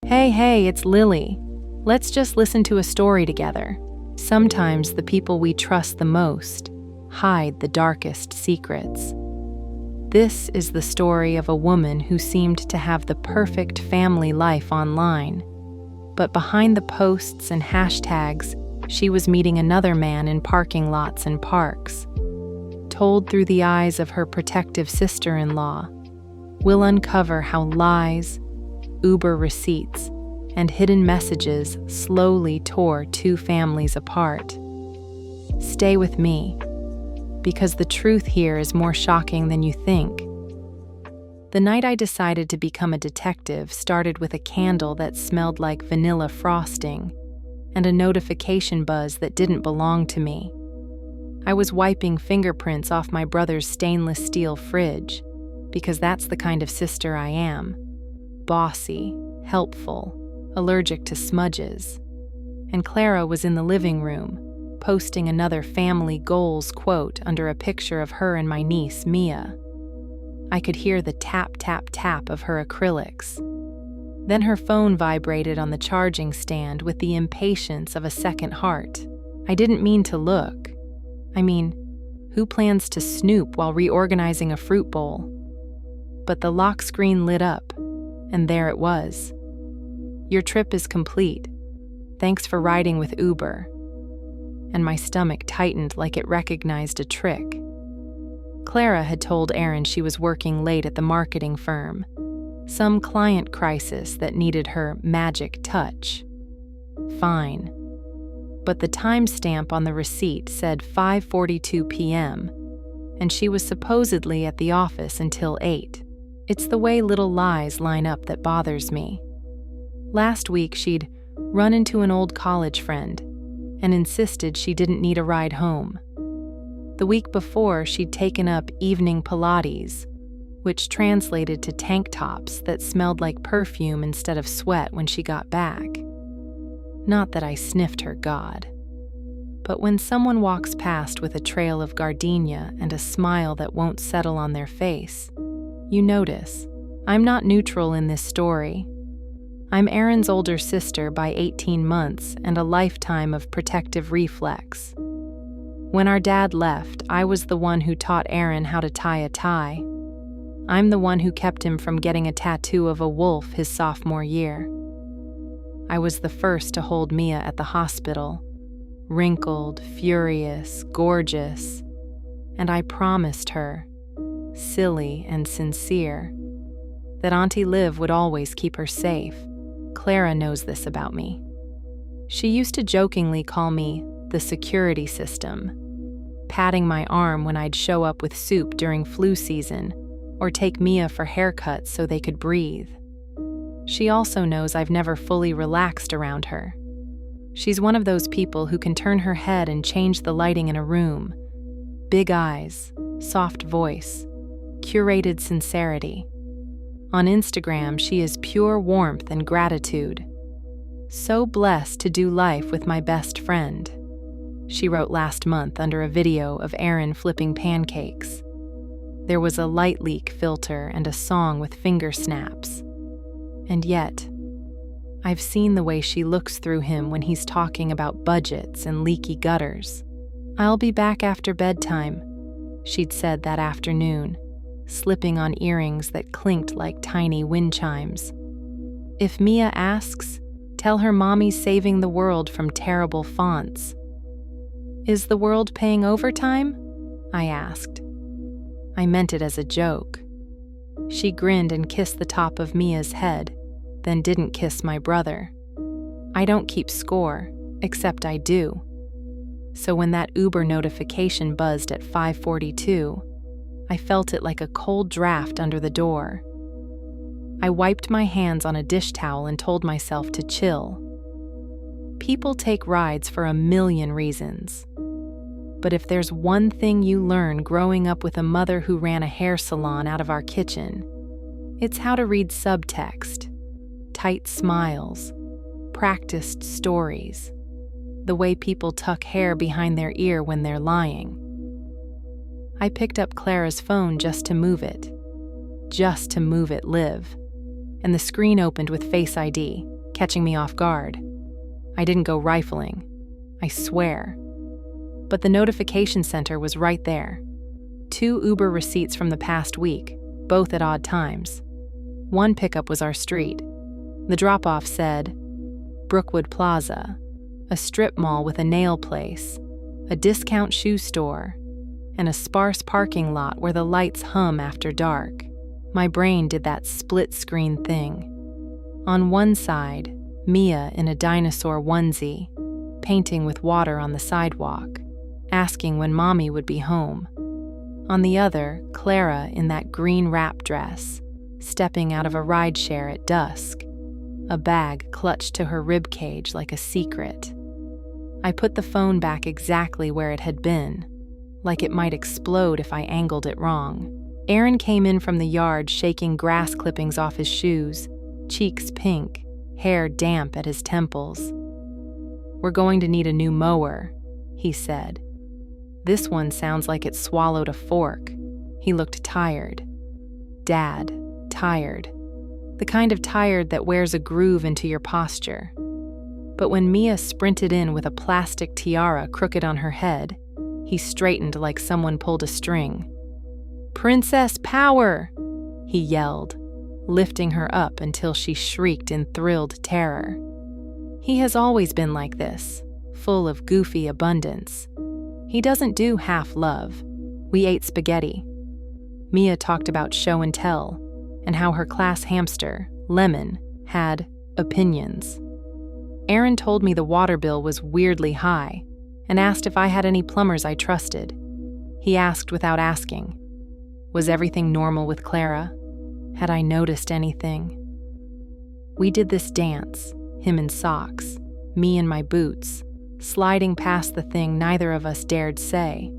Hey, it's Lily. Let's just listen to a story together. Sometimes the people we trust the most hide the darkest secrets. This is the story of a woman who seemed to have the perfect family life online. But behind the posts and hashtags, she was meeting another man in parking lots and parks. Told through the eyes of her protective sister-in-law, we'll uncover how lies, Uber receipts, and hidden messages slowly tore two families apart. Stay with me, because the truth here is more shocking than you think. The night I decided to become a detective started with a candle that smelled like vanilla frosting and a notification buzz that didn't belong to me. I was wiping fingerprints off my brother's stainless steel fridge, because that's the kind of sister I am. Bossy, helpful, allergic to smudges. And Clara was in the living room, posting another family goals quote under a picture of her and my niece, Mia. I could hear the tap, tap, tap of her acrylics. Then her phone vibrated on the charging stand with the impatience of a second heart. I didn't mean to look. I mean, who plans to snoop while reorganizing a fruit bowl? But the lock screen lit up, and there it was. Your trip is complete. Thanks for riding with Uber. And my stomach tightened like it recognized a trick. Clara had told Aaron she was working late at the marketing firm. Some client crisis that needed her magic touch. Fine. But the timestamp on the receipt said 5:42 p.m., and she was supposedly at the office until 8. It's the way little lies line up that bothers me. Last week, she'd run into an old college friend and insisted she didn't need a ride home. The week before, she'd taken up evening Pilates, which translated to tank tops that smelled like perfume instead of sweat when she got back. Not that I sniffed her god. But when someone walks past with a trail of gardenia and a smile that won't settle on their face, you notice. I'm not neutral in this story. I'm Aaron's older sister by 18 months and a lifetime of protective reflex. When our dad left, I was the one who taught Aaron how to tie a tie. I'm the one who kept him from getting a tattoo of a wolf his sophomore year. I was the first to hold Mia at the hospital, wrinkled, furious, gorgeous, and I promised her, silly and sincere, that Auntie Liv would always keep her safe. Clara knows this about me. She used to jokingly call me the security system, patting my arm when I'd show up with soup during flu season or take Mia for haircuts so they could breathe. She also knows I've never fully relaxed around her. She's one of those people who can turn her head and change the lighting in a room. Big eyes, soft voice, curated sincerity. On Instagram, she is pure warmth and gratitude. So blessed to do life with my best friend, she wrote last month under a video of Aaron flipping pancakes. There was a light leak filter and a song with finger snaps. And yet, I've seen the way she looks through him when he's talking about budgets and leaky gutters. I'll be back after bedtime, she'd said that afternoon, slipping on earrings that clinked like tiny wind chimes. If Mia asks, tell her mommy's saving the world from terrible fonts. Is the world paying overtime? I asked. I meant it as a joke. She grinned and kissed the top of Mia's head, then didn't kiss my brother. I don't keep score, except I do. So when that Uber notification buzzed at 5:42, I felt it like a cold draft under the door. I wiped my hands on a dish towel and told myself to chill. People take rides for a million reasons. But if there's one thing you learn growing up with a mother who ran a hair salon out of our kitchen, it's how to read subtext, tight smiles, practiced stories, the way people tuck hair behind their ear when they're lying. I picked up Clara's phone just to move it, Liv, and the screen opened with Face ID. catching me off guard. I didn't go rifling, I swear. But the notification center was right there. 2 Uber receipts from the past week, both at odd times. One pickup was our street. The drop-off said, Brookwood Plaza, a strip mall with a nail place, a discount shoe store, and a sparse parking lot where the lights hum after dark. My brain did that split-screen thing. On one side, Mia in a dinosaur onesie, painting with water on the sidewalk, asking when Mommy would be home. On the other, Clara in that green wrap dress, stepping out of a rideshare at dusk, a bag clutched to her ribcage like a secret. I put the phone back exactly where it had been, like it might explode if I angled it wrong. Aaron came in from the yard shaking grass clippings off his shoes, cheeks pink, hair damp at his temples. "We're going to need a new mower," he said. "This one sounds like it swallowed a fork." He looked tired. Dad, tired. The kind of tired that wears a groove into your posture. But when Mia sprinted in with a plastic tiara crooked on her head, he straightened like someone pulled a string. "Princess power!" he yelled, lifting her up until she shrieked in thrilled terror. He has always been like this, full of goofy abundance. He doesn't do half love. We ate spaghetti. Mia talked about show and tell, and how her class hamster, Lemon, had opinions. Aaron told me the water bill was weirdly high, and asked if I had any plumbers I trusted. He asked without asking. Was everything normal with Clara? Had I noticed anything? We did this dance, him in socks, me in my boots, sliding past the thing neither of us dared say.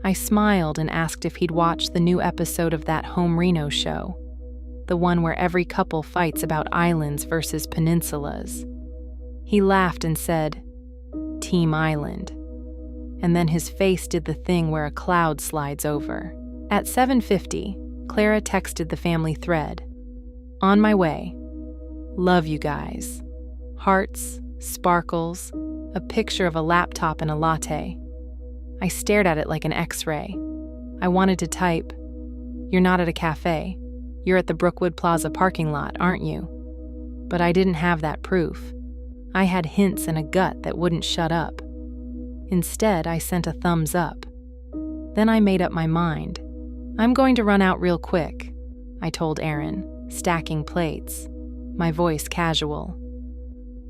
I smiled and asked if he'd watched the new episode of that Home Reno show, the one where every couple fights about islands versus peninsulas. He laughed and said, "Team Island." And then his face did the thing where a cloud slides over. At 7:50, Clara texted the family thread. "On my way. Love you guys." Hearts, sparkles, a picture of a laptop and a latte. I stared at it like an X-ray. I wanted to type, "You're not at a cafe. You're at the Brookwood Plaza parking lot, aren't you?" But I didn't have that proof. I had hints and a gut that wouldn't shut up. Instead, I sent a thumbs up. Then I made up my mind. "I'm going to run out real quick," I told Aaron, stacking plates, my voice casual.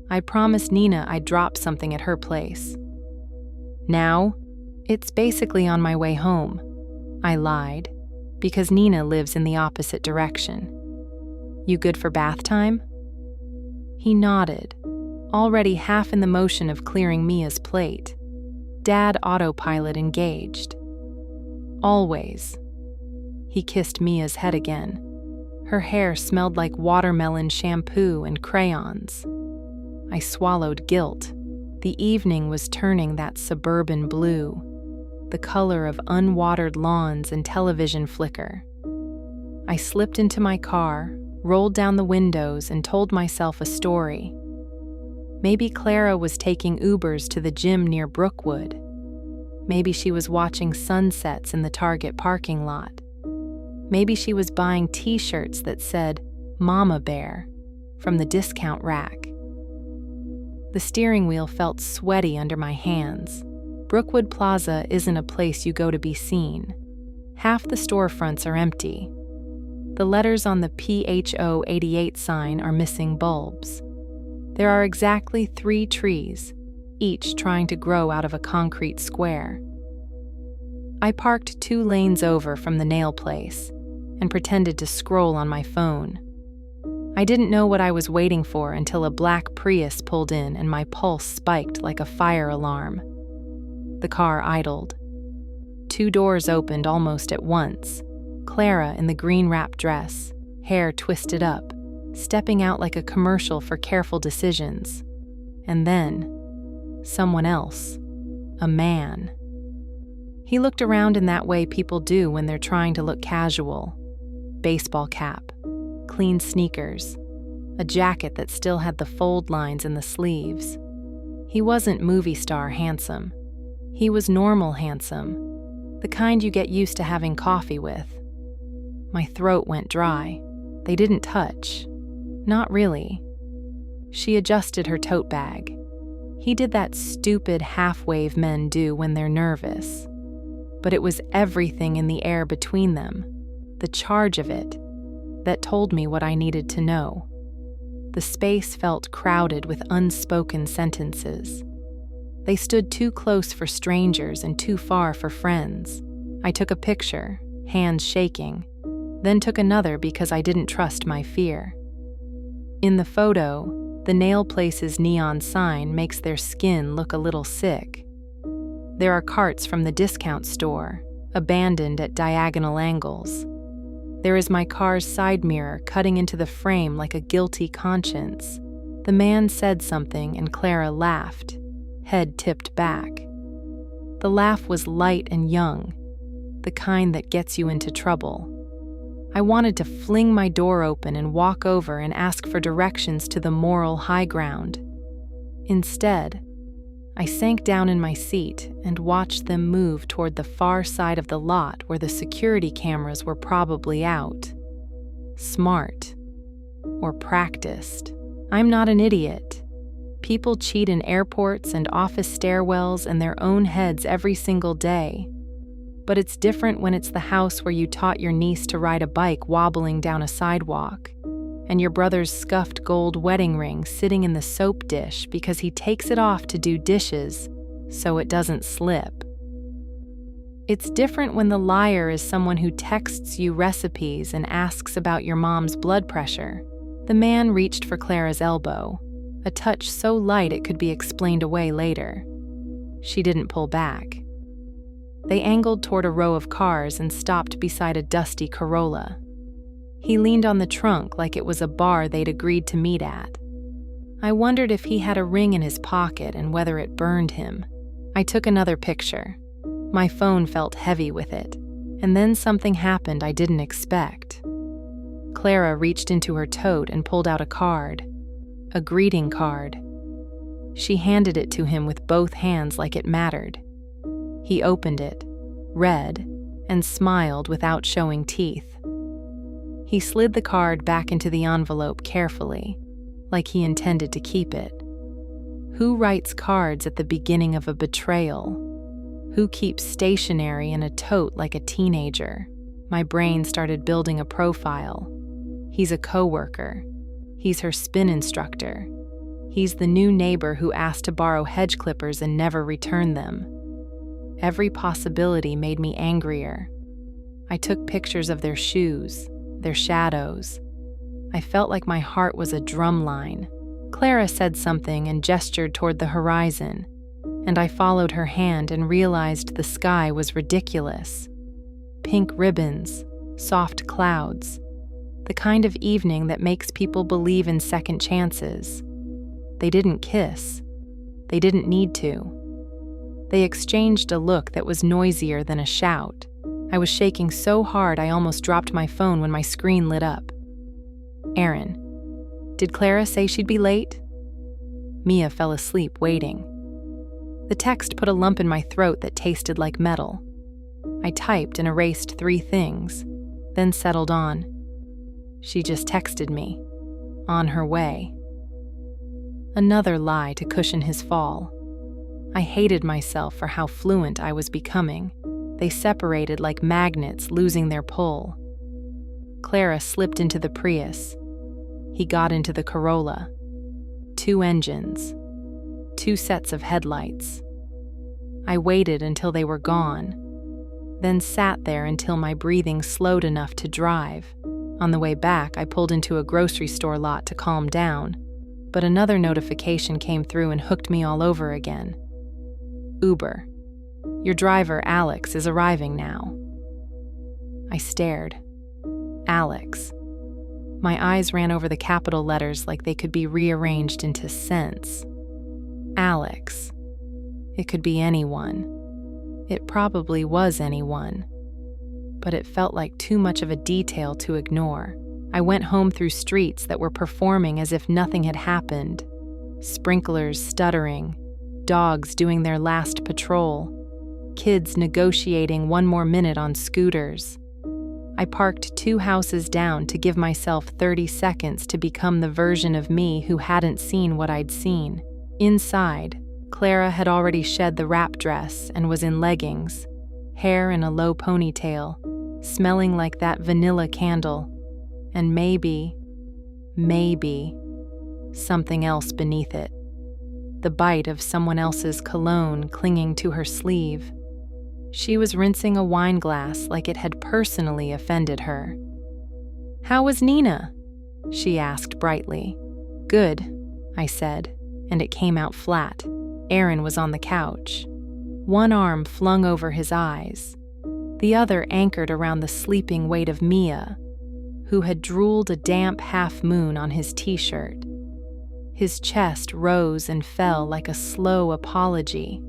I promised Nina I'd drop something at her place. "Now? It's basically on my way home," I lied, because Nina lives in the opposite direction. "You good for bath time?" He nodded, already half in the motion of clearing Mia's plate. Dad autopilot engaged. "Always." He kissed Mia's head again. Her hair smelled like watermelon shampoo and crayons. I swallowed guilt. The evening was turning that suburban blue, the color of unwatered lawns and television flicker. I slipped into my car, rolled down the windows, and told myself a story. Maybe Clara was taking Ubers to the gym near Brookwood. Maybe she was watching sunsets in the Target parking lot. Maybe she was buying t-shirts that said "Mama Bear" from the discount rack. The steering wheel felt sweaty under my hands. Brookwood Plaza isn't a place you go to be seen. Half the storefronts are empty. The letters on the PHO 88 sign are missing bulbs. There are exactly 3 trees, each trying to grow out of a concrete square. I parked 2 lanes over from the nail place and pretended to scroll on my phone. I didn't know what I was waiting for until a black Prius pulled in and my pulse spiked like a fire alarm. The car idled. 2 doors opened almost at once. Clara in the green wrap dress, hair twisted up, stepping out like a commercial for careful decisions. And then, someone else. A man. He looked around in that way people do when they're trying to look casual. Baseball cap, clean sneakers, a jacket that still had the fold lines in the sleeves. He wasn't movie star handsome. He was normal handsome, the kind you get used to having coffee with. My throat went dry. They didn't touch. Not really. She adjusted her tote bag. He did that stupid half-wave men do when they're nervous. But it was everything in the air between them, the charge of it, that told me what I needed to know. The space felt crowded with unspoken sentences. They stood too close for strangers and too far for friends. I took a picture, hands shaking, then took another because I didn't trust my fear. In the photo, the nail place's neon sign makes their skin look a little sick. There are carts from the discount store, abandoned at diagonal angles. There is my car's side mirror cutting into the frame like a guilty conscience. The man said something and Clara laughed, head tipped back. The laugh was light and young, the kind that gets you into trouble. I wanted to fling my door open and walk over and ask for directions to the moral high ground. Instead, I sank down in my seat and watched them move toward the far side of the lot where the security cameras were probably out. Smart. Or practiced. I'm not an idiot. People cheat in airports and office stairwells and their own heads every single day. But it's different when it's the house where you taught your niece to ride a bike wobbling down a sidewalk, and your brother's scuffed gold wedding ring sitting in the soap dish because he takes it off to do dishes so it doesn't slip. It's different when the liar is someone who texts you recipes and asks about your mom's blood pressure. The man reached for Clara's elbow, a touch so light it could be explained away later. She didn't pull back. They angled toward a row of cars and stopped beside a dusty Corolla. He leaned on the trunk like it was a bar they'd agreed to meet at. I wondered if he had a ring in his pocket and whether it burned him. I took another picture. My phone felt heavy with it, and then something happened I didn't expect. Clara reached into her tote and pulled out a card, a greeting card. She handed it to him with both hands like it mattered. He opened it, read, and smiled without showing teeth. He slid the card back into the envelope carefully, like he intended to keep it. Who writes cards at the beginning of a betrayal? Who keeps stationery in a tote like a teenager? My brain started building a profile. He's a coworker. He's her spin instructor. He's the new neighbor who asked to borrow hedge clippers and never returned them. Every possibility made me angrier. I took pictures of their shoes, their shadows. I felt like my heart was a drum line. Clara said something and gestured toward the horizon, and I followed her hand and realized the sky was ridiculous. Pink ribbons, soft clouds, the kind of evening that makes people believe in second chances. They didn't kiss. They didn't need to. They exchanged a look that was noisier than a shout. I was shaking so hard I almost dropped my phone when my screen lit up. Aaron, did Clara say she'd be late? Mia fell asleep waiting. The text put a lump in my throat that tasted like metal. I typed and erased 3 things, then settled on. She just texted me. On her way. Another lie to cushion his fall. I hated myself for how fluent I was becoming. They separated like magnets losing their pull. Clara slipped into the Prius. He got into the Corolla. 2 engines. 2 sets of headlights. I waited until they were gone, then sat there until my breathing slowed enough to drive. On the way back, I pulled into a grocery store lot to calm down, but another notification came through and hooked me all over again. Uber. Your driver, Alex, is arriving now. I stared. Alex. My eyes ran over the capital letters like they could be rearranged into cents. Alex. It could be anyone. It probably was anyone. But it felt like too much of a detail to ignore. I went home through streets that were performing as if nothing had happened. Sprinklers stuttering, dogs doing their last patrol, kids negotiating one more minute on scooters. I parked 2 houses down to give myself 30 seconds to become the version of me who hadn't seen what I'd seen. Inside, Clara had already shed the wrap dress and was in leggings, hair in a low ponytail, smelling like that vanilla candle, and maybe, something else beneath it. The bite of someone else's cologne clinging to her sleeve. She was rinsing a wine glass like it had personally offended her. "How was Nina?" she asked brightly. "Good," I said, and it came out flat. Aaron was on the couch, one arm flung over his eyes, the other anchored around the sleeping weight of Mia, who had drooled a damp half-moon on his t-shirt. His chest rose and fell like a slow apology.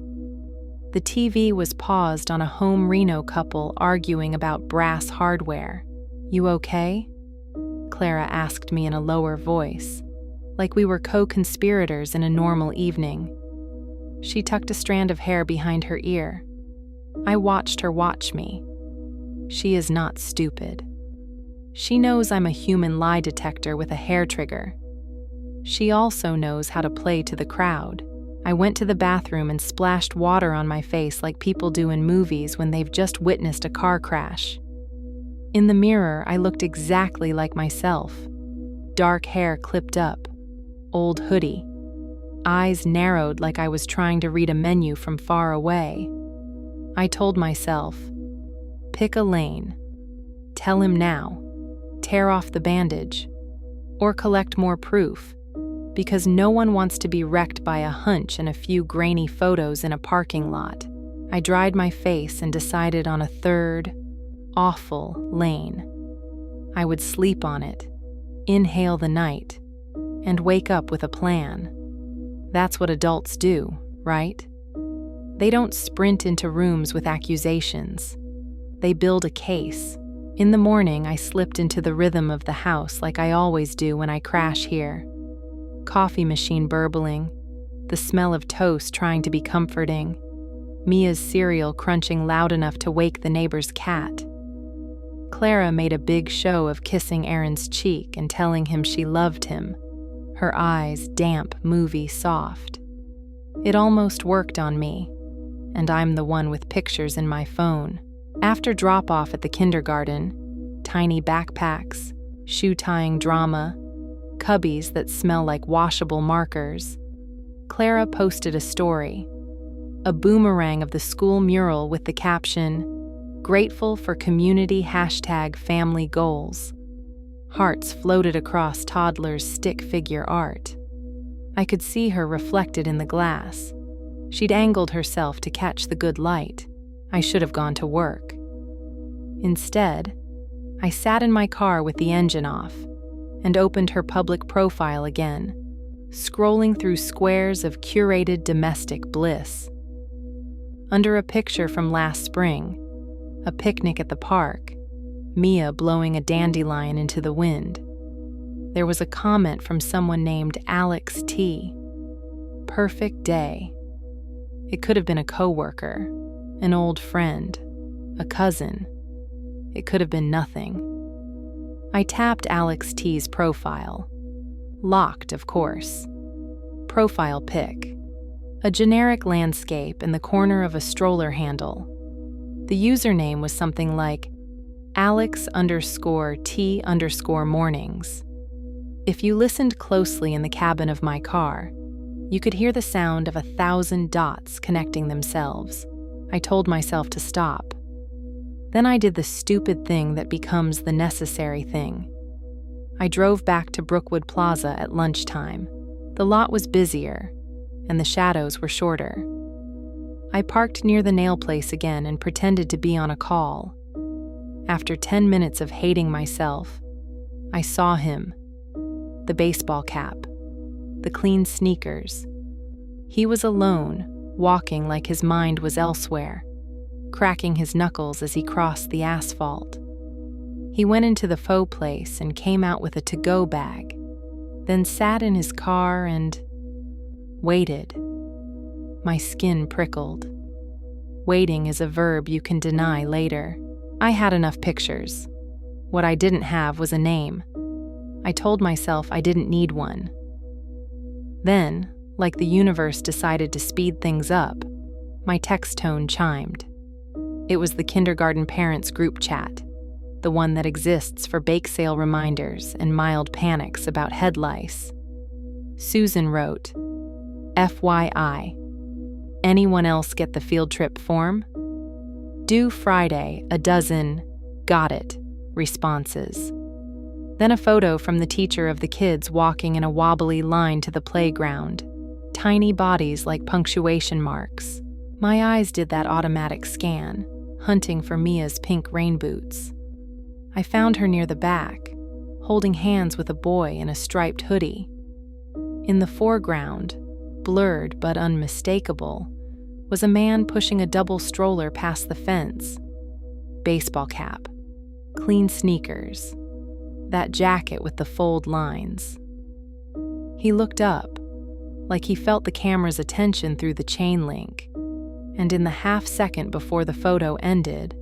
The TV was paused on a home Reno couple arguing about brass hardware. "You okay?" Clara asked me in a lower voice, like we were co-conspirators in a normal evening. She tucked a strand of hair behind her ear. I watched her watch me. She is not stupid. She knows I'm a human lie detector with a hair trigger. She also knows how to play to the crowd. I went to the bathroom and splashed water on my face like people do in movies when they've just witnessed a car crash. In the mirror, I looked exactly like myself. Dark hair clipped up, old hoodie, eyes narrowed like I was trying to read a menu from far away. I told myself, pick a lane, tell him now, tear off the bandage, or collect more proof, because no one wants to be wrecked by a hunch and a few grainy photos in a parking lot. I dried my face and decided on a third, awful lane. I would sleep on it, inhale the night, and wake up with a plan. That's what adults do, right? They don't sprint into rooms with accusations. They build a case. In the morning, I slipped into the rhythm of the house like I always do when I crash here. Coffee machine burbling, the smell of toast trying to be comforting, Mia's cereal crunching loud enough to wake the neighbor's cat. Clara made a big show of kissing Aaron's cheek and telling him she loved him, her eyes damp, movie soft. It almost worked on me, and I'm the one with pictures in my phone. After drop-off at the kindergarten, tiny backpacks, shoe-tying drama, cubbies that smell like washable markers, Clara posted a story, a boomerang of the school mural with the caption, "Grateful for community #family goals." Hearts floated across toddler's stick figure art. I could see her reflected in the glass. She'd angled herself to catch the good light. I should have gone to work. Instead, I sat in my car with the engine off and opened her public profile again, scrolling through squares of curated domestic bliss. Under a picture from last spring, a picnic at the park, Mia blowing a dandelion into the wind, there was a comment from someone named Alex T. Perfect day. It could have been a coworker, an old friend, a cousin. It could have been nothing. I tapped Alex T's profile. Locked, of course. Profile pic. A generic landscape in the corner of a stroller handle. The username was something like Alex_T_mornings. If you listened closely in the cabin of my car, you could hear the sound of 1,000 dots connecting themselves. I told myself to stop. Then I did the stupid thing that becomes the necessary thing. I drove back to Brookwood Plaza at lunchtime. The lot was busier, and the shadows were shorter. I parked near the nail place again and pretended to be on a call. After 10 minutes of hating myself, I saw him. The baseball cap, the clean sneakers. He was alone, walking like his mind was elsewhere, cracking his knuckles as he crossed the asphalt. He went into the faux place and came out with a to-go bag, then sat in his car and waited. My skin prickled. Waiting is a verb you can deny later. I had enough pictures. What I didn't have was a name. I told myself I didn't need one. Then, like the universe decided to speed things up, my text tone chimed. It was the kindergarten parents group chat, the one that exists for bake sale reminders and mild panics about head lice. Susan wrote, FYI, anyone else get the field trip form? Due Friday, a dozen, got it, responses. Then a photo from the teacher of the kids walking in a wobbly line to the playground, tiny bodies like punctuation marks. My eyes did that automatic scan, hunting for Mia's pink rain boots. I found her near the back, holding hands with a boy in a striped hoodie. In the foreground, blurred but unmistakable, was a man pushing a double stroller past the fence. Baseball cap, clean sneakers, that jacket with the fold lines. He looked up, like he felt the camera's attention through the chain link, and in the half-second before the photo ended,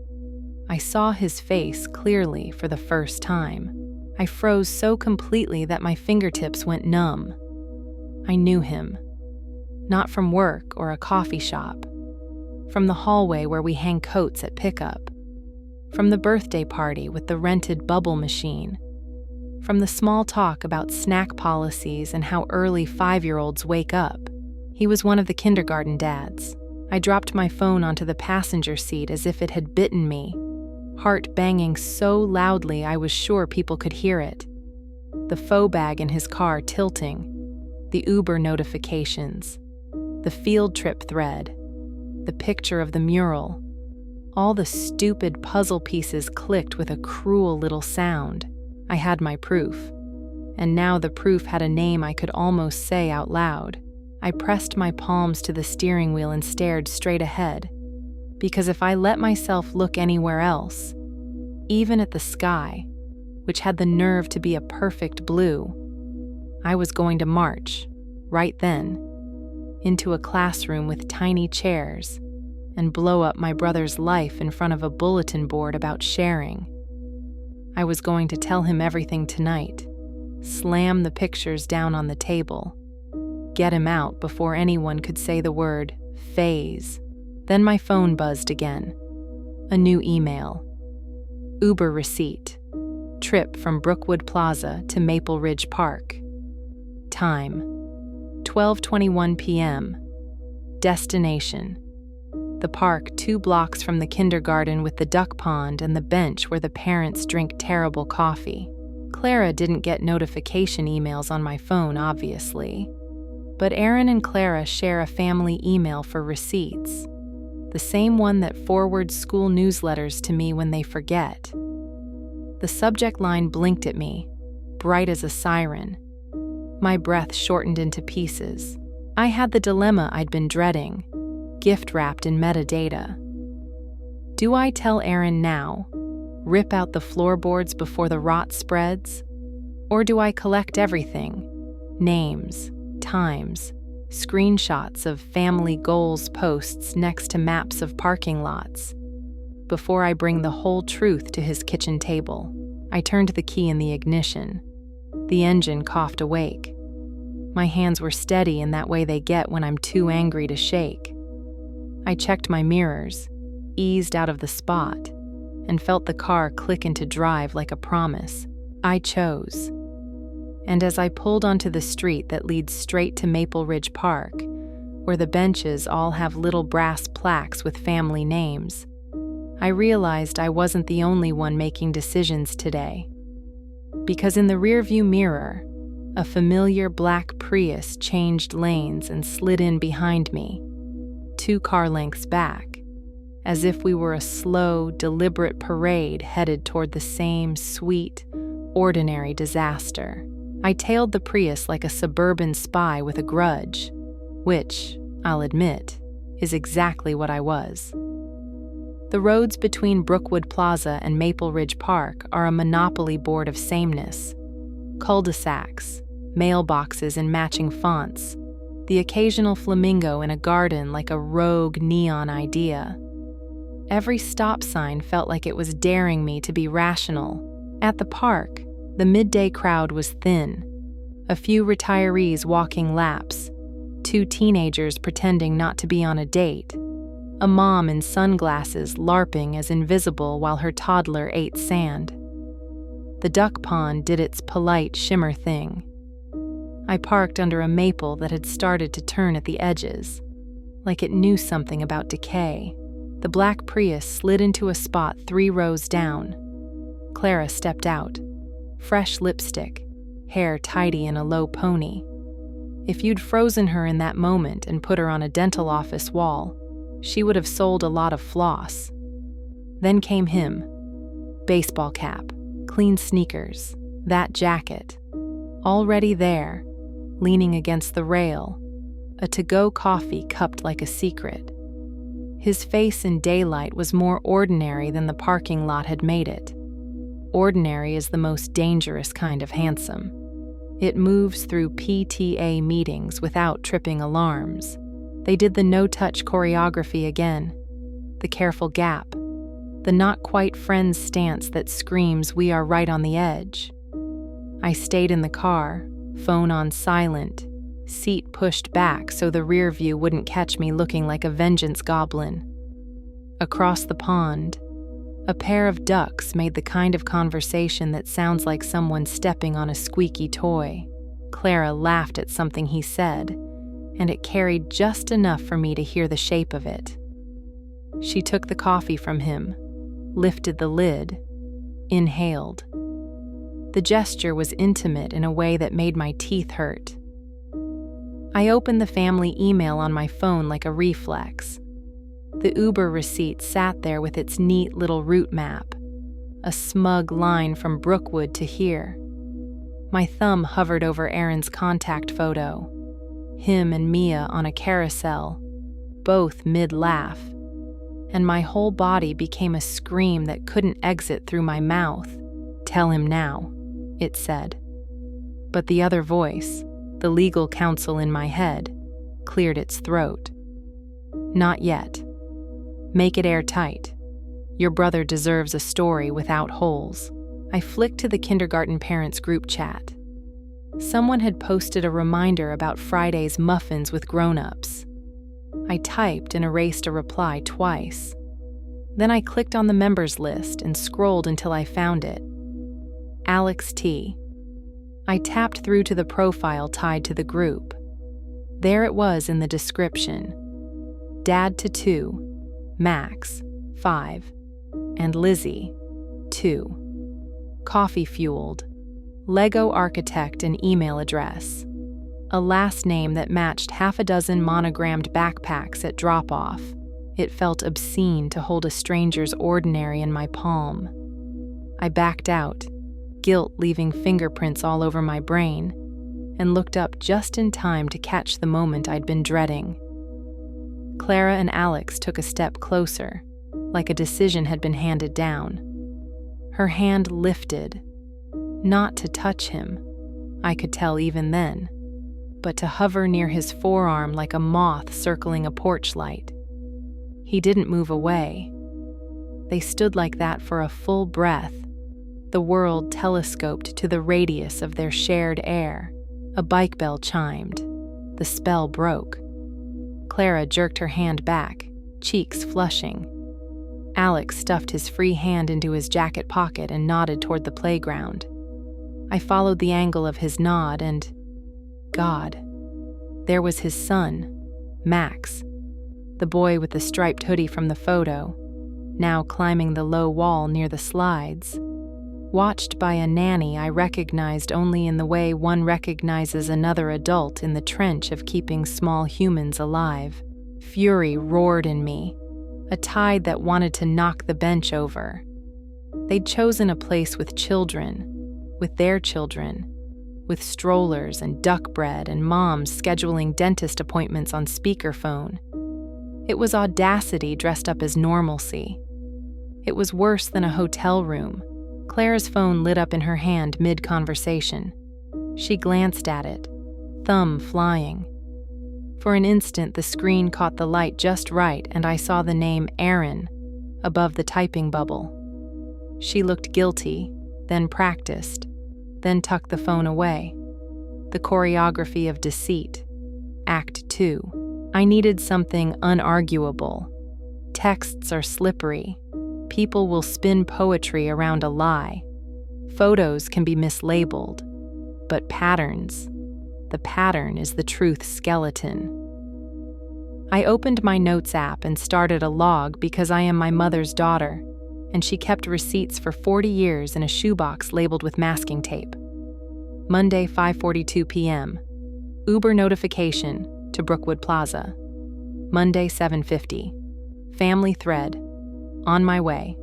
I saw his face clearly for the first time. I froze so completely that my fingertips went numb. I knew him. Not from work or a coffee shop. From the hallway where we hang coats at pickup. From the birthday party with the rented bubble machine. From the small talk about snack policies and how early 5-year-olds wake up. He was one of the kindergarten dads. I dropped my phone onto the passenger seat as if it had bitten me, heart banging so loudly I was sure people could hear it. The faux bag in his car tilting, the Uber notifications, the field trip thread, the picture of the mural. All the stupid puzzle pieces clicked with a cruel little sound. I had my proof, and now the proof had a name I could almost say out loud. I pressed my palms to the steering wheel and stared straight ahead, because if I let myself look anywhere else, even at the sky, which had the nerve to be a perfect blue, I was going to march, right then, into a classroom with tiny chairs and blow up my brother's life in front of a bulletin board about sharing. I was going to tell him everything tonight, slam the pictures down on the table, get him out before anyone could say the word phase. Then my phone buzzed again. A new email. Uber receipt. Trip from Brookwood Plaza to Maple Ridge Park. Time: 12:21 p.m. Destination: the park 2 blocks from the kindergarten with the duck pond and the bench where the parents drink terrible coffee. Clara didn't get notification emails on my phone, obviously. But Aaron and Clara share a family email for receipts. The same one that forwards school newsletters to me when they forget. The subject line blinked at me, bright as a siren. My breath shortened into pieces. I had the dilemma I'd been dreading, gift-wrapped in metadata. Do I tell Aaron now, rip out the floorboards before the rot spreads? Or do I collect everything? Names, times, screenshots of family goals posts next to maps of parking lots, before I bring the whole truth to his kitchen table. I turned the key in the ignition. The engine coughed awake. My hands were steady in that way they get when I'm too angry to shake. I checked my mirrors, eased out of the spot, and felt the car click into drive like a promise. I chose. And as I pulled onto the street that leads straight to Maple Ridge Park, where the benches all have little brass plaques with family names, I realized I wasn't the only one making decisions today. Because in the rearview mirror, a familiar black Prius changed lanes and slid in behind me, 2 car lengths back, as if we were a slow, deliberate parade headed toward the same sweet, ordinary disaster. I tailed the Prius like a suburban spy with a grudge, which, I'll admit, is exactly what I was. The roads between Brookwood Plaza and Maple Ridge Park are a monopoly board of sameness. Cul-de-sacs, mailboxes in matching fonts, the occasional flamingo in a garden like a rogue neon idea. Every stop sign felt like it was daring me to be rational. At the park, the midday crowd was thin. A few retirees walking laps, 2 teenagers pretending not to be on a date, a mom in sunglasses LARPing as invisible while her toddler ate sand. The duck pond did its polite shimmer thing. I parked under a maple that had started to turn at the edges, like it knew something about decay. The black Prius slid into a spot 3 rows down. Clara stepped out, fresh lipstick, hair tidy in a low pony. If you'd frozen her in that moment and put her on a dental office wall, she would have sold a lot of floss. Then came him. Baseball cap, clean sneakers, that jacket. Already there, leaning against the rail, a to-go coffee cupped like a secret. His face in daylight was more ordinary than the parking lot had made it. Ordinary is the most dangerous kind of handsome. It moves through PTA meetings without tripping alarms. They did the no-touch choreography again. The careful gap. The not-quite-friends stance that screams we are right on the edge. I stayed in the car, phone on silent, seat pushed back so the rear view wouldn't catch me looking like a vengeance goblin. Across the pond, a pair of ducks made the kind of conversation that sounds like someone stepping on a squeaky toy. Clara laughed at something he said, and it carried just enough for me to hear the shape of it. She took the coffee from him, lifted the lid, inhaled. The gesture was intimate in a way that made my teeth hurt. I opened the family email on my phone like a reflex. The Uber receipt sat there with its neat little route map, a smug line from Brookwood to here. My thumb hovered over Aaron's contact photo, him and Mia on a carousel, both mid-laugh, and my whole body became a scream that couldn't exit through my mouth. "Tell him now," it said. But the other voice, the legal counsel in my head, cleared its throat. "Not yet. Make it airtight. Your brother deserves a story without holes." I flicked to the kindergarten parents group chat. Someone had posted a reminder about Friday's muffins with grown-ups. I typed and erased a reply twice. Then I clicked on the members list and scrolled until I found it. Alex T. I tapped through to the profile tied to the group. There it was in the description. Dad to 2, Max, 5, and Lizzie, 2. Coffee-fueled, Lego architect and email address. A last name that matched half a dozen monogrammed backpacks at drop-off. It felt obscene to hold a stranger's ordinary in my palm. I backed out, guilt leaving fingerprints all over my brain, and looked up just in time to catch the moment I'd been dreading. Clara and Alex took a step closer, like a decision had been handed down. Her hand lifted, not to touch him, I could tell even then, but to hover near his forearm like a moth circling a porch light. He didn't move away. They stood like that for a full breath, the world telescoped to the radius of their shared air. A bike bell chimed. The spell broke. Clara jerked her hand back, cheeks flushing. Alex stuffed his free hand into his jacket pocket and nodded toward the playground. I followed the angle of his nod and, God, there was his son, Max, the boy with the striped hoodie from the photo, now climbing the low wall near the slides. Watched by a nanny I recognized only in the way one recognizes another adult in the trench of keeping small humans alive. Fury roared in me, a tide that wanted to knock the bench over. They'd chosen a place with children, with their children, with strollers and duck bread and moms scheduling dentist appointments on speakerphone. It was audacity dressed up as normalcy, It was worse than a hotel room. Clara's phone lit up in her hand mid-conversation. She glanced at it, thumb flying. For an instant, the screen caught the light just right, and I saw the name Aaron above the typing bubble. She looked guilty, then practiced, then tucked the phone away. The choreography of deceit. Act 2. I needed something unarguable. Texts are slippery. People will spin poetry around a lie. Photos can be mislabeled. But patterns, the pattern is the truth skeleton. I opened my notes app and started a log because I am my mother's daughter, and she kept receipts for 40 years in a shoebox labeled with masking tape. Monday, 5:42 p.m. Uber notification to Brookwood Plaza. Monday, 7:50. Family thread. On my way.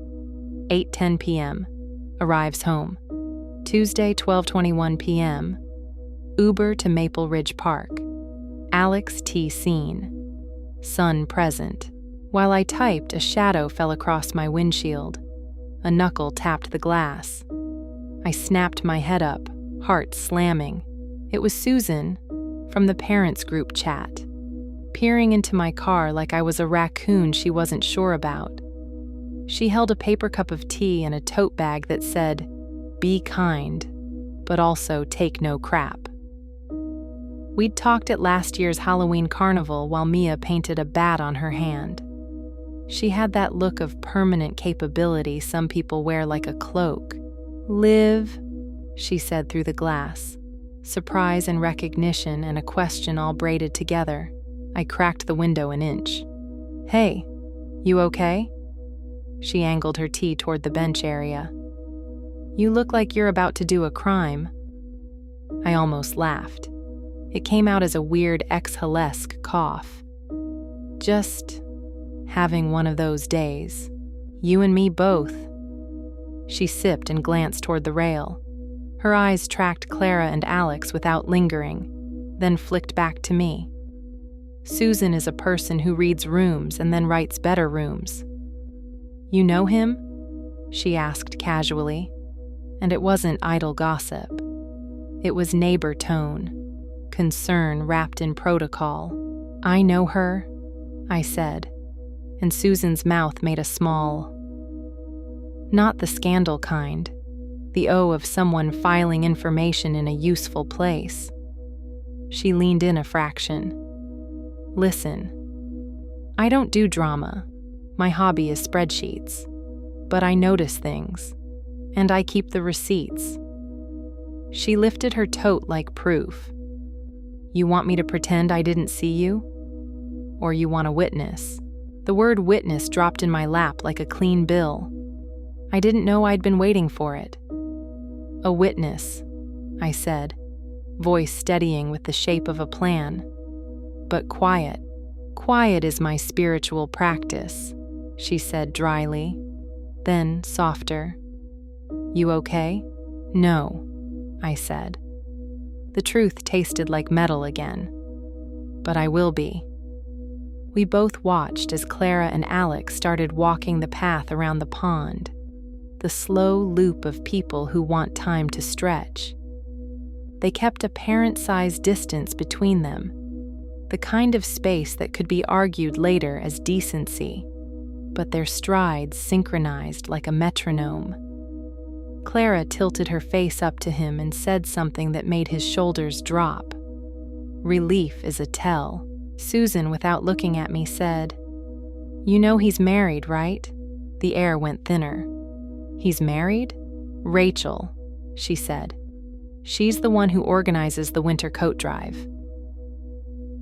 8:10 p.m. Arrives home. Tuesday, 12:21 p.m. Uber to Maple Ridge Park. Alex T. Scene. Sun present. While I typed, a shadow fell across my windshield. A knuckle tapped the glass. I snapped my head up, heart slamming. It was Susan, from the parents' group chat, peering into my car like I was a raccoon she wasn't sure about. She held a paper cup of tea and a tote bag that said, "Be kind, but also take no crap." We'd talked at last year's Halloween carnival while Mia painted a bat on her hand. She had that look of permanent capability some people wear like a cloak. "Liv," she said through the glass. Surprise and recognition and a question all braided together. I cracked the window an inch. "Hey, you okay?" She angled her tea toward the bench area. "You look like you're about to do a crime." I almost laughed. It came out as a weird exhalesque cough. "Just having one of those days. You and me both." She sipped and glanced toward the rail. Her eyes tracked Clara and Alex without lingering, then flicked back to me. "Susan is a person who reads rooms and then writes better rooms." "You know him?" she asked casually, and it wasn't idle gossip. It was neighbor tone, concern wrapped in protocol. "I know her," I said, and Susan's mouth made a small, not the scandal kind, the O of someone filing information in a useful place. She leaned in a fraction. "Listen, I don't do drama. My hobby is spreadsheets. But I notice things, and I keep the receipts." She lifted her tote like proof. "You want me to pretend I didn't see you? Or you want a witness?" The word witness dropped in my lap like a clean bill. I didn't know I'd been waiting for it. "A witness," I said, voice steadying with the shape of a plan. "But quiet. Quiet is my spiritual practice," she said dryly. Then, softer. "You okay?" "No," I said. The truth tasted like metal again. "But I will be." We both watched as Clara and Alex started walking the path around the pond, the slow loop of people who want time to stretch. They kept a parent-sized distance between them, the kind of space that could be argued later as decency, but their strides synchronized like a metronome. Clara tilted her face up to him and said something that made his shoulders drop. Relief is a tell. Susan, without looking at me, said, "You know he's married, right?" The air went thinner. "He's married?" "Rachel," she said. "She's the one who organizes the winter coat drive.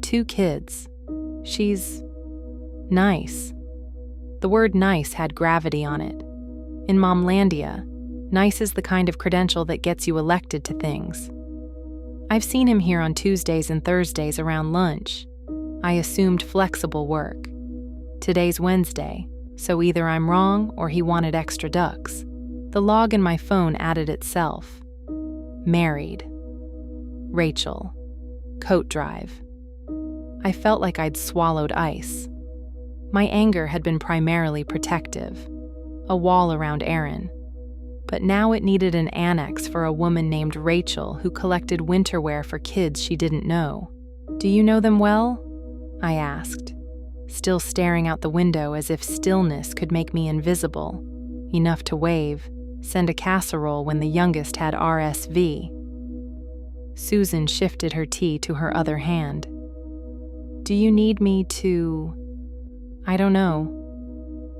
2 kids. She's nice." The word nice had gravity on it. In Momlandia, nice is the kind of credential that gets you elected to things. I've seen him here on Tuesdays and Thursdays around lunch. I assumed flexible work. Today's Wednesday, so either I'm wrong or he wanted extra ducks. The log in my phone added itself. Married. Rachel. Coat drive. I felt like I'd swallowed ice. My anger had been primarily protective. a wall around Aaron. But now it needed an annex for a woman named Rachel who collected winterwear for kids she didn't know. "Do you know them well?" I asked, still staring out the window as if stillness could make me invisible, enough to wave, send a casserole when the youngest had RSV. Susan shifted her tea to her other hand. "Do you need me to, I don't know,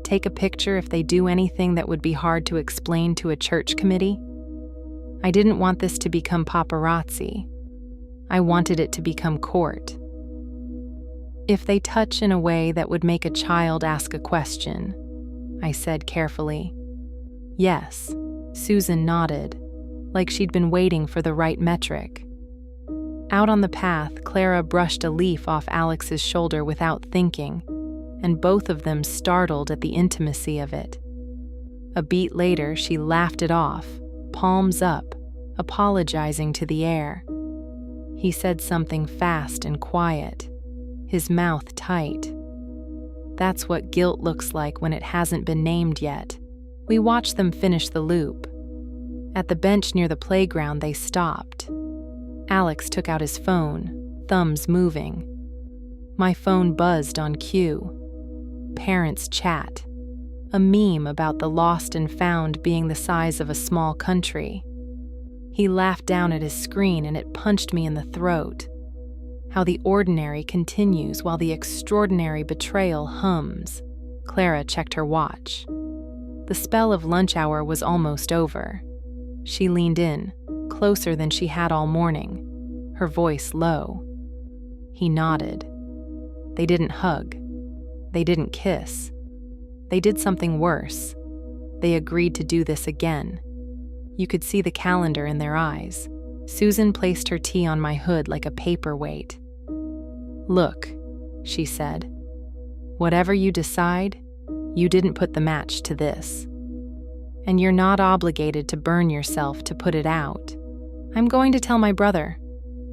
take a picture if they do anything that would be hard to explain to a church committee?" I didn't want this to become paparazzi. I wanted it to become court. "If they touch in a way that would make a child ask a question," I said carefully. "Yes," Susan nodded, like she'd been waiting for the right metric. Out on the path, Clara brushed a leaf off Alex's shoulder without thinking, and both of them startled at the intimacy of it. A beat later, she laughed it off, palms up, apologizing to the air. He said something fast and quiet, his mouth tight. That's what guilt looks like when it hasn't been named yet. We watched them finish the loop. At the bench near the playground, they stopped. Alex took out his phone, thumbs moving. My phone buzzed on cue. Parents chat. A meme about the lost and found being the size of a small country. He laughed down at his screen and it punched me in the throat. How the ordinary continues while the extraordinary betrayal hums. Clara checked her watch. The spell of lunch hour was almost over. She leaned in, closer than she had all morning, her voice low. He nodded. They didn't hug. They didn't kiss. They did something worse. They agreed to do this again. You could see the calendar in their eyes. Susan placed her tea on my hood like a paperweight. "Look," she said. "Whatever you decide, you didn't put the match to this. And you're not obligated to burn yourself to put it out." "I'm going to tell my brother,"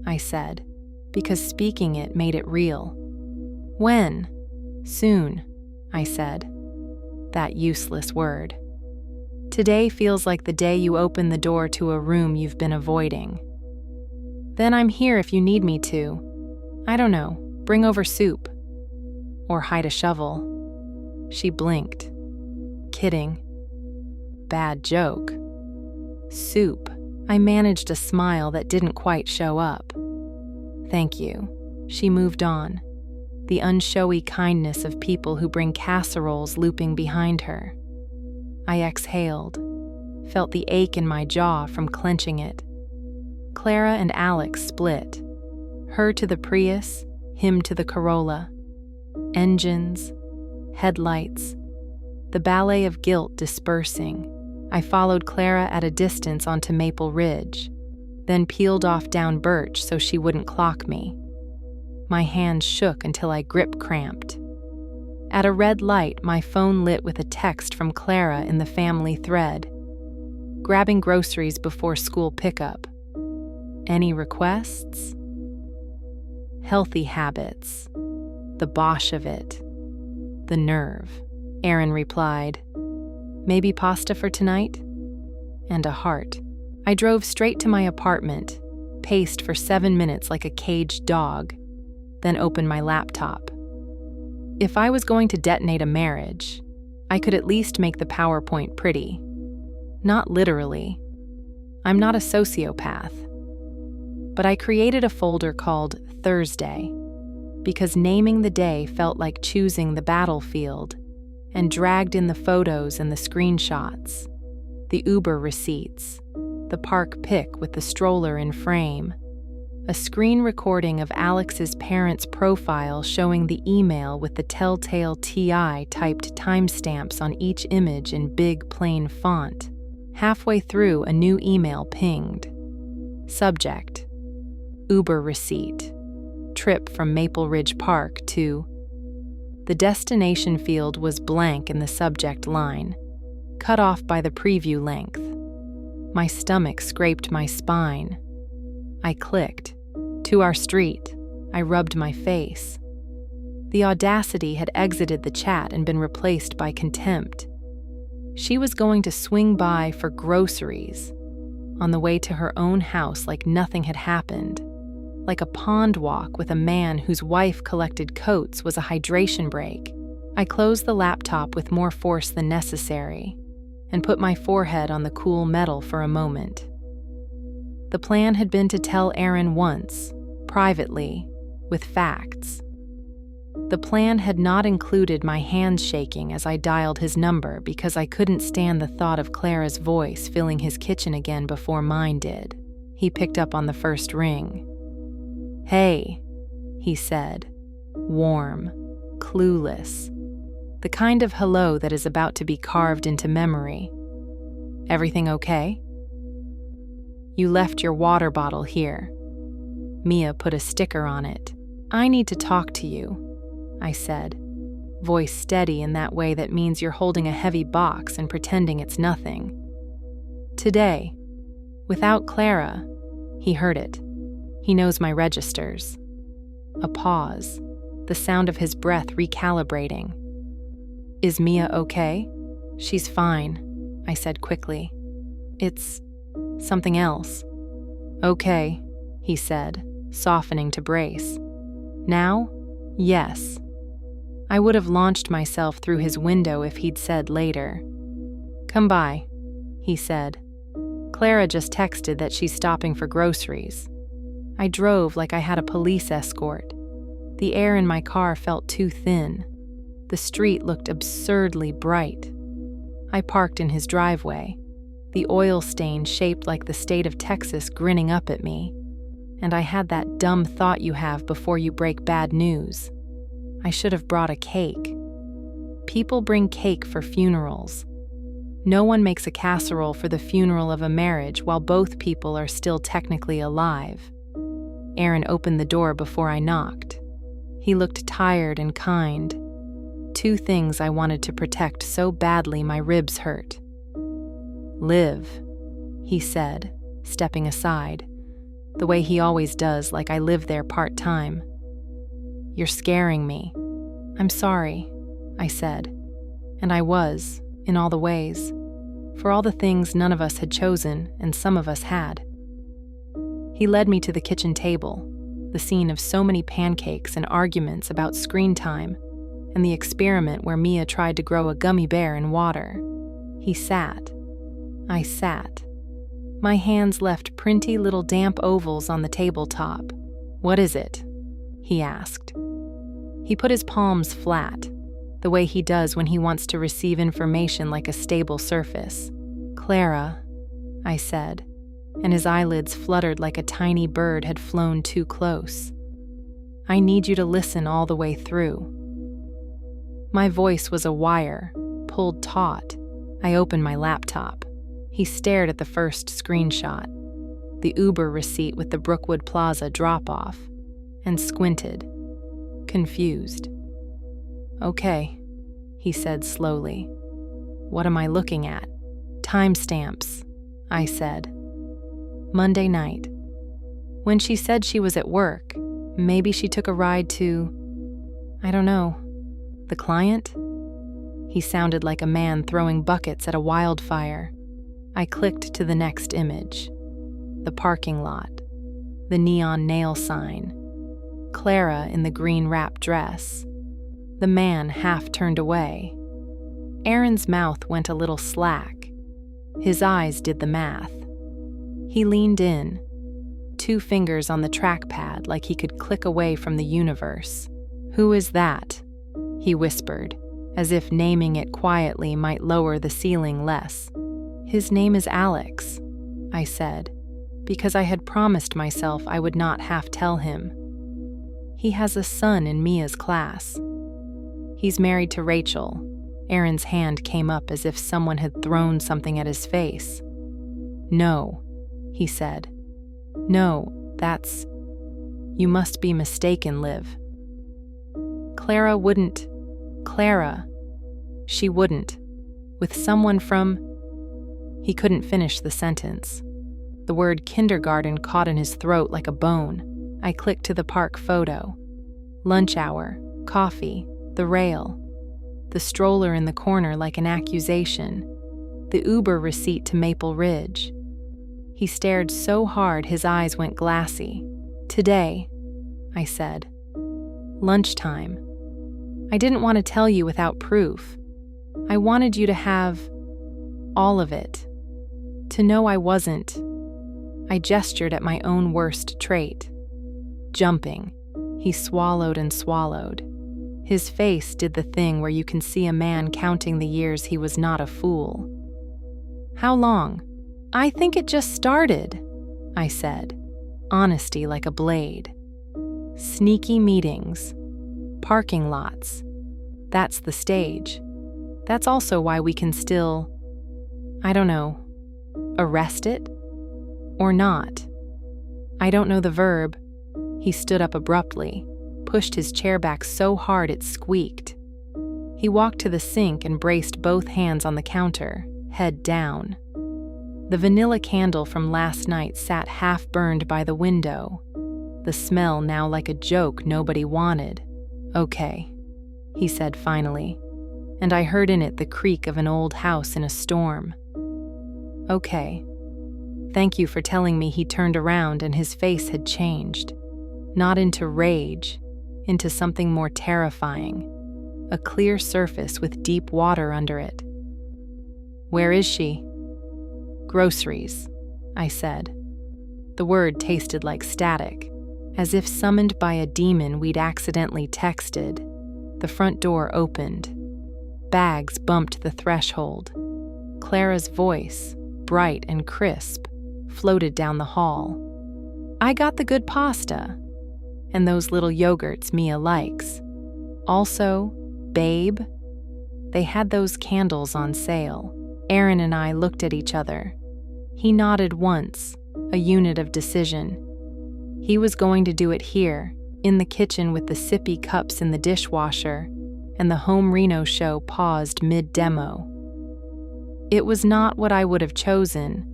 I said, because speaking it made it real. "When?" "Soon," I said. That useless word. "Today feels like the day you open the door to a room you've been avoiding." "Then I'm here if you need me to. I don't know, bring over soup. Or hide a shovel." She blinked. "Kidding." Bad joke. "Soup." I managed a smile that didn't quite show up. "Thank you." She moved on, the unshowy kindness of people who bring casseroles looping behind her. I exhaled, felt the ache in my jaw from clenching it. Clara and Alex split. Her to the Prius, him to the Corolla. Engines, headlights, the ballet of guilt dispersing. I followed Clara at a distance onto Maple Ridge, then peeled off down Birch so she wouldn't clock me. My hands shook until I grip cramped. At a red light, my phone lit with a text from Clara in the family thread. Grabbing groceries before school pickup. "Any requests?" Healthy habits. The bosh of it. The nerve. Aaron replied, "Maybe pasta for tonight?" And a heart. I drove straight to my apartment, paced for 7 minutes like a caged dog, then opened my laptop. If I was going to detonate a marriage, I could at least make the PowerPoint pretty. Not literally. I'm not a sociopath. But I created a folder called Thursday, because naming the day felt like choosing the battlefield, and dragged in the photos and the screenshots, the Uber receipts, the park pic with the stroller in frame, a screen recording of Alex's parents' profile showing the email with the telltale TI typed timestamps on each image in big plain font. Halfway through, a new email pinged. Subject: Uber receipt. Trip from Maple Ridge Park to... The destination field was blank in the subject line, cut off by the preview length. My stomach scraped my spine. I clicked. To our street. I rubbed my face. The audacity had exited the chat and been replaced by contempt. She was going to swing by for groceries on the way to her own house like nothing had happened. Like a pond walk with a man whose wife collected coats was a hydration break. I closed the laptop with more force than necessary and put my forehead on the cool metal for a moment. The plan had been to tell Aaron once, privately, with facts. The plan had not included my hands shaking as I dialed his number because I couldn't stand the thought of Clara's voice filling his kitchen again before mine did. He picked up on the first ring. "Hey," he said, warm, clueless, the kind of hello that is about to be carved into memory. "Everything okay?" "You left your water bottle here." Mia put a sticker on it. "I need to talk to you," I said, voice steady in that way that means you're holding a heavy box and pretending it's nothing. "Today, without Clara." He heard it. He knows my registers. A pause, the sound of his breath recalibrating. "Is Mia okay?" "She's fine," I said quickly. "It's something else." "Okay," he said, softening to brace. "Now? Yes." I would have launched myself through his window if he'd said later. "Come by," he said. "Clara just texted that she's stopping for groceries." I drove like I had a police escort. The air in my car felt too thin. The street looked absurdly bright. I parked in his driveway, the oil stain shaped like the state of Texas grinning up at me. And I had that dumb thought you have before you break bad news. I should have brought a cake. People bring cake for funerals. No one makes a casserole for the funeral of a marriage while both people are still technically alive. Aaron opened the door before I knocked. He looked tired and kind. Two things I wanted to protect so badly my ribs hurt. "Liv," he said, stepping aside, the way he always does, like I live there part-time. "You're scaring me." "I'm sorry," I said. And I was, in all the ways, for all the things none of us had chosen and some of us had. He led me to the kitchen table, the scene of so many pancakes and arguments about screen time, and the experiment where Mia tried to grow a gummy bear in water. He sat. I sat. My hands left printy little damp ovals on the tabletop. "What is it?" he asked. He put his palms flat, the way he does when he wants to receive information like a stable surface. "Clara," I said, and his eyelids fluttered like a tiny bird had flown too close. "I need you to listen all the way through." My voice was a wire, pulled taut. I opened my laptop. He stared at the first screenshot, the Uber receipt with the Brookwood Plaza drop-off, and squinted, confused. "Okay," he said slowly. "What am I looking at?" "Timestamps," I said. "Monday night. When she said she was at work, maybe she took a ride to, I don't know, the client?" He sounded like a man throwing buckets at a wildfire. I clicked to the next image. The parking lot. The neon nail sign. Clara in the green wrap dress. The man half turned away. Aaron's mouth went a little slack. His eyes did the math. He leaned in, 2 fingers on the trackpad like he could click away from the universe. "Who is that?" he whispered, as if naming it quietly might lower the ceiling less. "His name is Alex," I said, because I had promised myself I would not half tell him. "He has a son in Mia's class. He's married to Rachel." Aaron's hand came up as if someone had thrown something at his face. "No," he said. "No, that's... You must be mistaken, Liv. Clara wouldn't... Clara... She wouldn't. With someone from..." He couldn't finish the sentence. The word kindergarten caught in his throat like a bone. I clicked to the park photo. Lunch hour, coffee, the rail. The stroller in the corner like an accusation. the Uber receipt to Maple Ridge. He stared so hard his eyes went glassy. "Today," I said. "Lunchtime. I didn't want to tell you without proof. I wanted you to have all of it. To know I wasn't." I gestured at my own worst trait. Jumping. He swallowed and swallowed. His face did the thing where you can see a man counting the years he was not a fool. "How long?" "I think it just started," I said, honesty like a blade. "Sneaky meetings. Parking lots. That's the stage. That's also why we can still, I don't know, arrest it? Or not. I don't know the verb." He stood up abruptly, pushed his chair back so hard it squeaked. He walked to the sink and braced both hands on the counter, head down. The vanilla candle from last night sat half-burned by the window, the smell now like a joke nobody wanted. "Okay," he said finally, and I heard in it the creak of an old house in a storm. "Okay. Thank you for telling me." He turned around and his face had changed. Not into rage, into something more terrifying. A clear surface with deep water under it. "Where is she?" "Groceries," I said. The word tasted like static, as if summoned by a demon we'd accidentally texted. The front door opened. Bags bumped the threshold. Clara's voice, bright and crisp, floated down the hall. "I got the good pasta. And those little yogurts Mia likes. Also, babe." They had those candles on sale. Aaron and I looked at each other. He nodded once, a unit of decision. He was going to do it here, in the kitchen with the sippy cups in the dishwasher, and the home Reno show paused mid-demo. It was not what I would have chosen,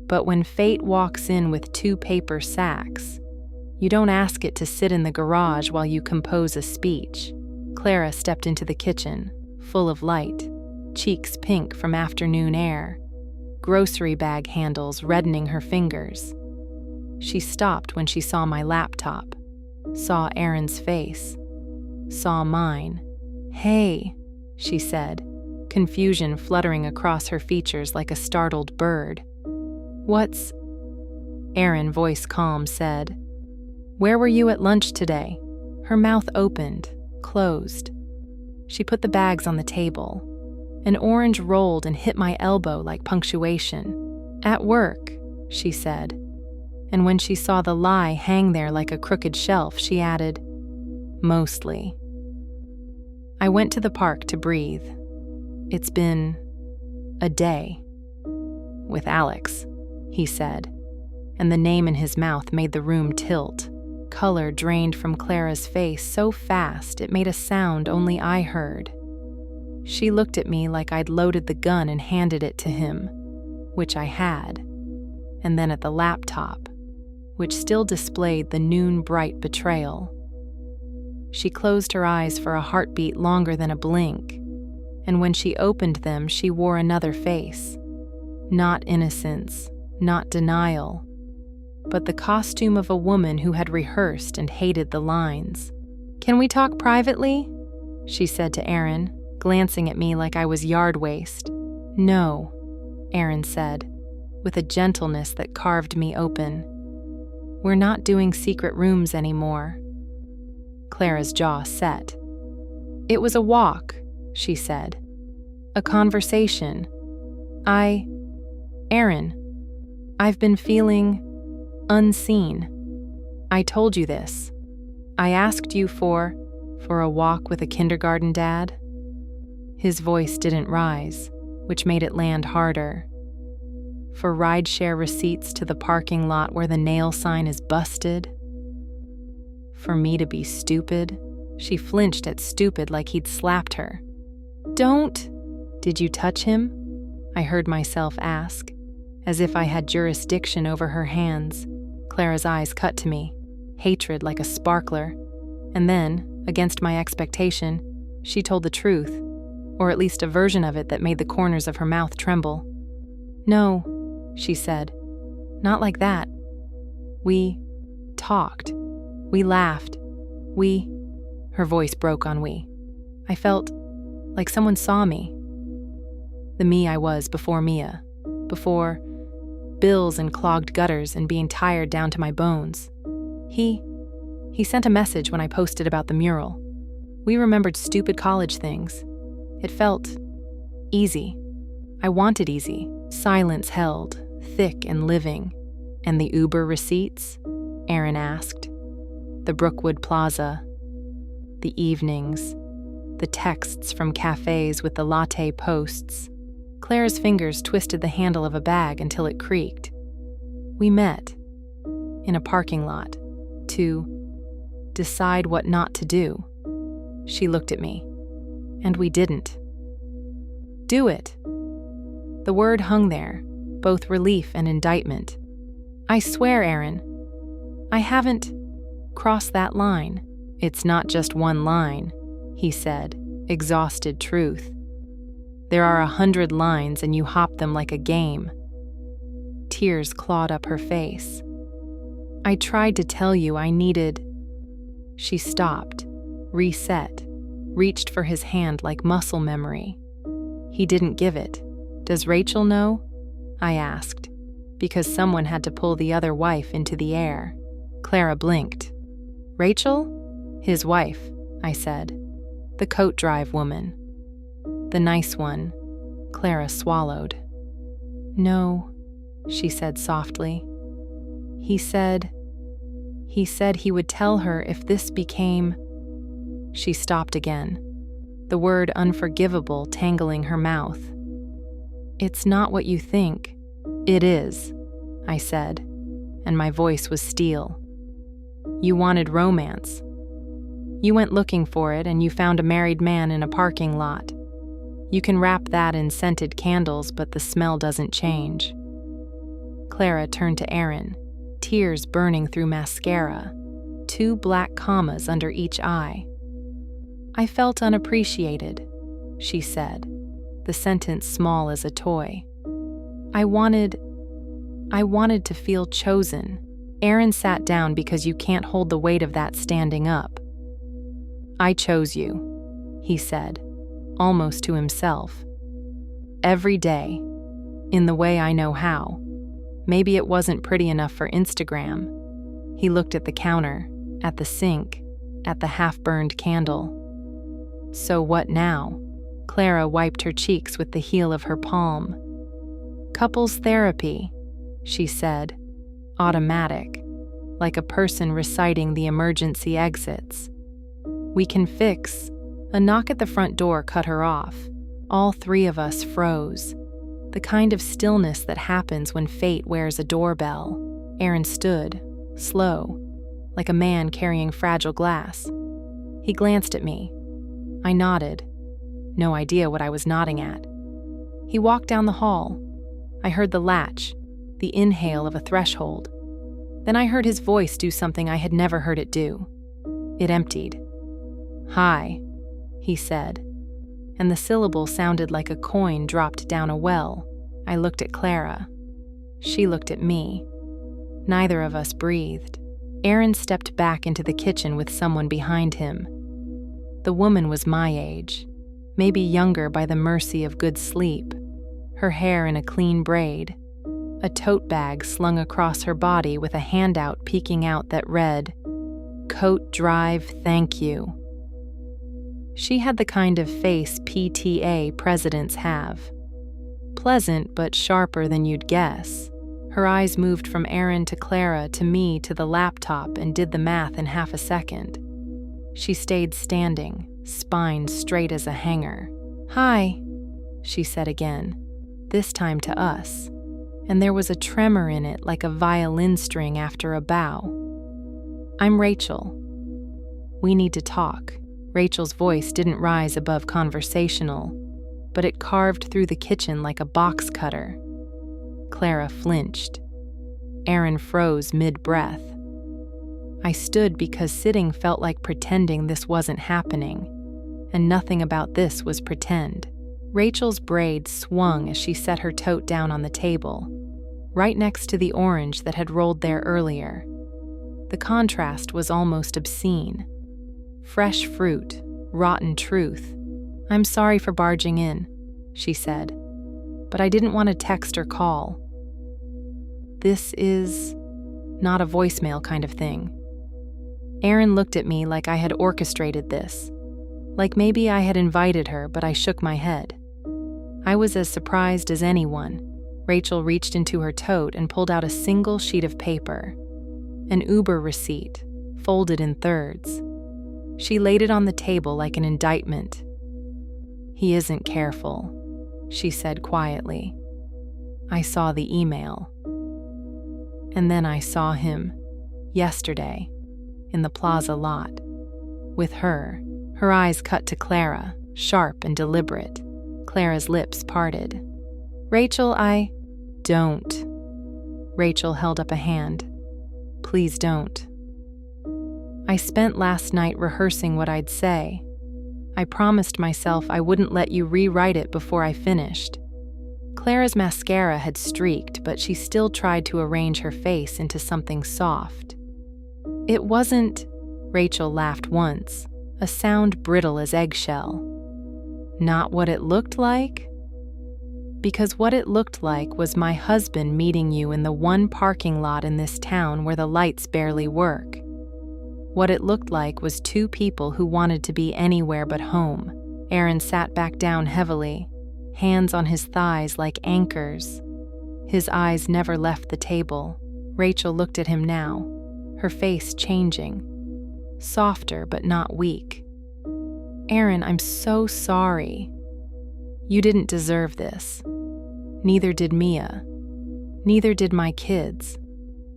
but when fate walks in with 2 paper sacks, you don't ask it to sit in the garage while you compose a speech. Clara stepped into the kitchen, full of light, cheeks pink from afternoon air, grocery bag handles reddening her fingers. She stopped when she saw my laptop, saw Aaron's face, saw mine. "Hey," she said, confusion fluttering across her features like a startled bird. "What's—" Aaron, voice calm, said, "Where were you at lunch today?" Her mouth opened, closed. She put the bags on the table. An orange rolled and hit my elbow like punctuation. "At work," she said. And when she saw the lie hang there like a crooked shelf, she added, "Mostly." I went to the park to breathe. "It's been a day." "With Alex," he said, and the name in his mouth made the room tilt. Color drained from Clara's face so fast it made a sound only I heard. She looked at me like I'd loaded the gun and handed it to him, which I had, and then at the laptop, which still displayed the noon-bright betrayal. She closed her eyes for a heartbeat longer than a blink, and when she opened them, she wore another face. Not innocence, not denial, but the costume of a woman who had rehearsed and hated the lines. "Can we talk privately?" she said to Aaron, glancing at me like I was yard waste. "No," Aaron said, with a gentleness that carved me open. "We're not doing secret rooms anymore." Clara's jaw set. "It was a walk," she said. "A conversation. Aaron, I've been feeling unseen. I told you this. I asked you for a walk with a kindergarten dad." His voice didn't rise, which made it land harder. "For rideshare receipts to the parking lot where the nail sign is busted? For me to be stupid?" She flinched at stupid like he'd slapped her. "Don't." "Did you touch him?" I heard myself ask, as if I had jurisdiction over her hands. Clara's eyes cut to me, hatred like a sparkler, and then, against my expectation, she told the truth, or at least a version of it that made the corners of her mouth tremble. No, she said. Not like that. We talked. We laughed. Her voice broke on we. I felt like someone saw me. The me I was before Mia. Before bills and clogged gutters and being tired down to my bones. He sent a message when I posted about the mural. We remembered stupid college things. It felt easy. I wanted easy. Silence held, thick and living. And the Uber receipts? Aaron asked. The Brookwood Plaza. The evenings. The texts from cafes with the latte posts. Clara's fingers twisted the handle of a bag until it creaked. We met in a parking lot to decide what not to do. She looked at me, and we didn't. Do it. The word hung there, both relief and indictment. I swear, Aaron, I haven't crossed that line. It's not just one line, he said, exhausted truth. There are 100 lines and you hop them like a game. Tears clawed up her face. I tried to tell you I needed... She stopped, reset, reached for his hand like muscle memory. He didn't give it. Does Rachel know? I asked, because someone had to pull the other wife into the air. Clara blinked. Rachel? His wife, I said. The coat drive woman. The nice one. Clara swallowed. No, she said softly. He said he would tell her if this became... She stopped again, the word unforgivable tangling her mouth. It's not what you think. It is, I said, and my voice was steel. You wanted romance. You went looking for it and you found a married man in a parking lot. You can wrap that in scented candles, but the smell doesn't change. Clara turned to Aaron, tears burning through mascara, 2 black commas under each eye. I felt unappreciated, she said, the sentence small as a toy. I wanted to feel chosen. Aaron sat down because you can't hold the weight of that standing up. I chose you, he said, almost to himself. Every day, in the way I know how. Maybe it wasn't pretty enough for Instagram. He looked at the counter, at the sink, at the half-burned candle. So what now? Clara wiped her cheeks with the heel of her palm. Couples therapy, she said, automatic, like a person reciting the emergency exits. We can fix. A knock at the front door cut her off. All 3 of us froze. The kind of stillness that happens when fate wears a doorbell. Aaron stood, slow, like a man carrying fragile glass. He glanced at me. I nodded. No idea what I was nodding at. He walked down the hall. I heard the latch, the inhale of a threshold. Then I heard his voice do something I had never heard it do. It emptied. Hi, he said, and the syllable sounded like a coin dropped down a well. I looked at Clara. She looked at me. Neither of us breathed. Aaron stepped back into the kitchen with someone behind him. The woman was my age, maybe younger by the mercy of good sleep, her hair in a clean braid, a tote bag slung across her body with a handout peeking out that read, "Coat Drive, thank you." She had the kind of face PTA presidents have. Pleasant but sharper than you'd guess. Her eyes moved from Aaron to Clara to me to the laptop and did the math in half a second. She stayed standing, spine straight as a hanger. Hi, she said again, this time to us, and there was a tremor in it like a violin string after a bow. I'm Rachel. We need to talk. Rachel's voice didn't rise above conversational, but it carved through the kitchen like a box cutter. Clara flinched. Aaron froze mid-breath. I stood because sitting felt like pretending this wasn't happening, and nothing about this was pretend. Rachel's braid swung as she set her tote down on the table, right next to the orange that had rolled there earlier. The contrast was almost obscene. Fresh fruit, rotten truth. "I'm sorry for barging in," she said, "but I didn't want to text or call. This is not a voicemail kind of thing." Erin looked at me like I had orchestrated this, like maybe I had invited her, but I shook my head. I was as surprised as anyone. Rachel reached into her tote and pulled out a single sheet of paper, an Uber receipt, folded in thirds. She laid it on the table like an indictment. "He isn't careful," she said quietly. "I saw the email. And then I saw him, yesterday, in the plaza lot, with her." Her eyes cut to Clara, sharp and deliberate. Clara's lips parted. "Rachel, Don't." Rachel held up a hand. "Please don't." "I spent last night rehearsing what I'd say. I promised myself I wouldn't let you rewrite it before I finished." Clara's mascara had streaked, but she still tried to arrange her face into something soft. "It wasn't," Rachel laughed once, a sound brittle as eggshell. "Not what it looked like?" "Because what it looked like was my husband meeting you in the one parking lot in this town where the lights barely work. What it looked like was two people who wanted to be anywhere but home." Erin sat back down heavily, hands on his thighs like anchors. His eyes never left the table. Rachel looked at him now, her face changing, softer but not weak. "Erin, I'm so sorry. You didn't deserve this. Neither did Mia. Neither did my kids.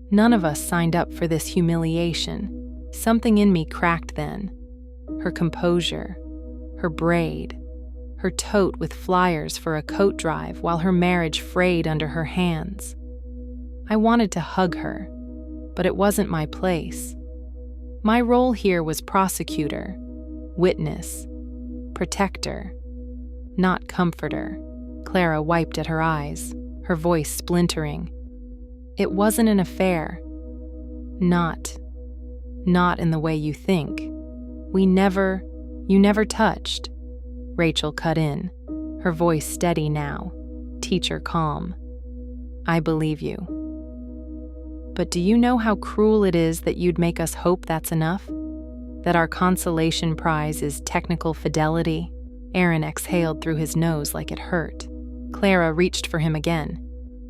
None of us signed up for this humiliation." Something in me cracked then. Her composure, her braid, her tote with flyers for a coat drive while her marriage frayed under her hands. I wanted to hug her, but it wasn't my place. My role here was prosecutor, witness, protector, not comforter. Clara wiped at her eyes, her voice splintering. "It wasn't an affair. Not in the way you think. You never touched." Rachel cut in, her voice steady now, teacher calm. "I believe you. But do you know how cruel it is that you'd make us hope that's enough? That our consolation prize is technical fidelity?" Erin exhaled through his nose like it hurt. Clara reached for him again.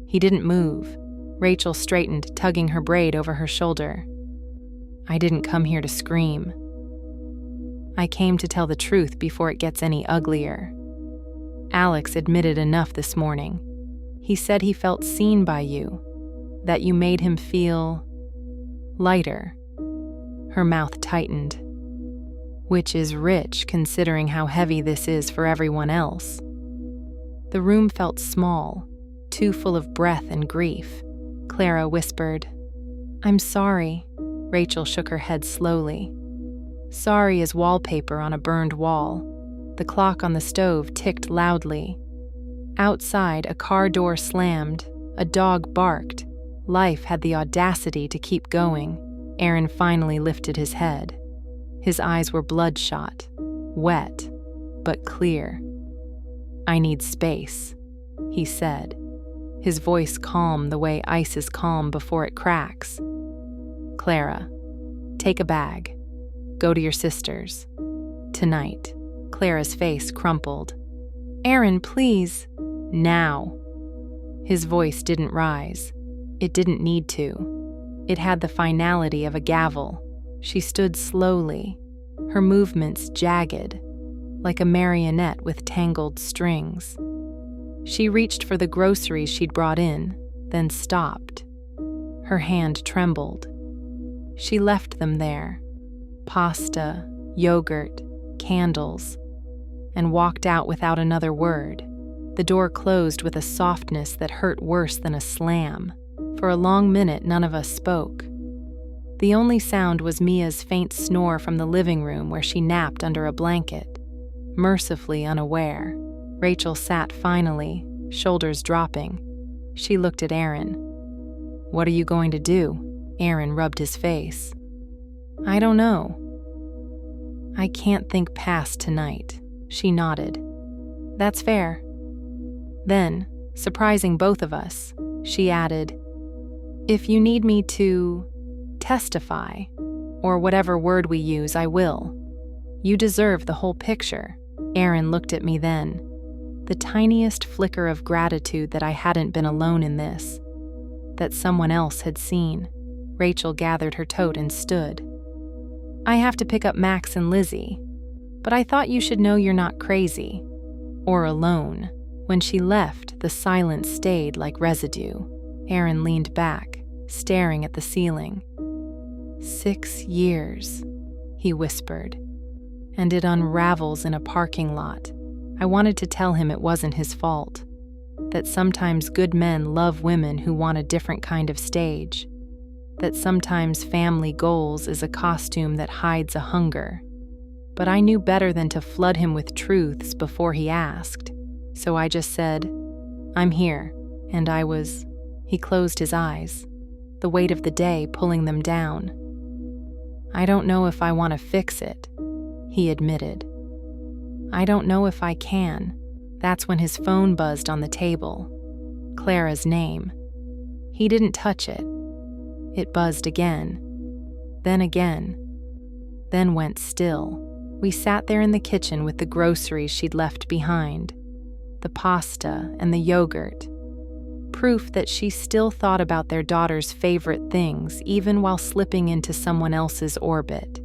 He didn't move. Rachel straightened, tugging her braid over her shoulder. "I didn't come here to scream. I came to tell the truth before it gets any uglier. Alex admitted enough this morning. He said he felt seen by you, that you made him feel lighter." Her mouth tightened. "Which is rich considering how heavy this is for everyone else." The room felt small, too full of breath and grief. Clara whispered, "I'm sorry." Rachel shook her head slowly. Sorry as wallpaper on a burned wall. The clock on the stove ticked loudly. Outside, a car door slammed. A dog barked. Life had the audacity to keep going. Erin finally lifted his head. His eyes were bloodshot, wet, but clear. "I need space," he said, his voice calm the way ice is calm before it cracks. "Clara, take a bag. Go to your sister's. Tonight." Clara's face crumpled. "Erin, please." "Now." His voice didn't rise. It didn't need to. It had the finality of a gavel. She stood slowly, her movements jagged, like a marionette with tangled strings. She reached for the groceries she'd brought in, then stopped. Her hand trembled. She left them there, pasta, yogurt, candles, and walked out without another word. The door closed with a softness that hurt worse than a slam. For a long minute, none of us spoke. The only sound was Mia's faint snore from the living room where she napped under a blanket, mercifully unaware. Rachel sat finally, shoulders dropping. She looked at Aaron. "What are you going to do?" Aaron rubbed his face. "I don't know. I can't think past tonight." She nodded. "That's fair." Then, surprising both of us, she added, "If you need me to testify, or whatever word we use, I will. You deserve the whole picture." Aaron looked at me then, the tiniest flicker of gratitude that I hadn't been alone in this, that someone else had seen. Rachel gathered her tote and stood. "I have to pick up Max and Lizzie, but I thought you should know you're not crazy, or alone." When she left, the silence stayed like residue. Aaron leaned back, staring at the ceiling. 6 years, he whispered, and it unravels in a parking lot. I wanted to tell him it wasn't his fault, that sometimes good men love women who want a different kind of stage, that sometimes family goals is a costume that hides a hunger. But I knew better than to flood him with truths before he asked, so I just said, "I'm here," and I was. He closed his eyes, the weight of the day pulling them down. "I don't know if I want to fix it," he admitted. "I don't know if I can." That's when his phone buzzed on the table. Clara's name. He didn't touch it. It buzzed again, then went still. We sat there in the kitchen with the groceries she'd left behind, the pasta and the yogurt. Proof that she still thought about their daughter's favorite things even while slipping into someone else's orbit.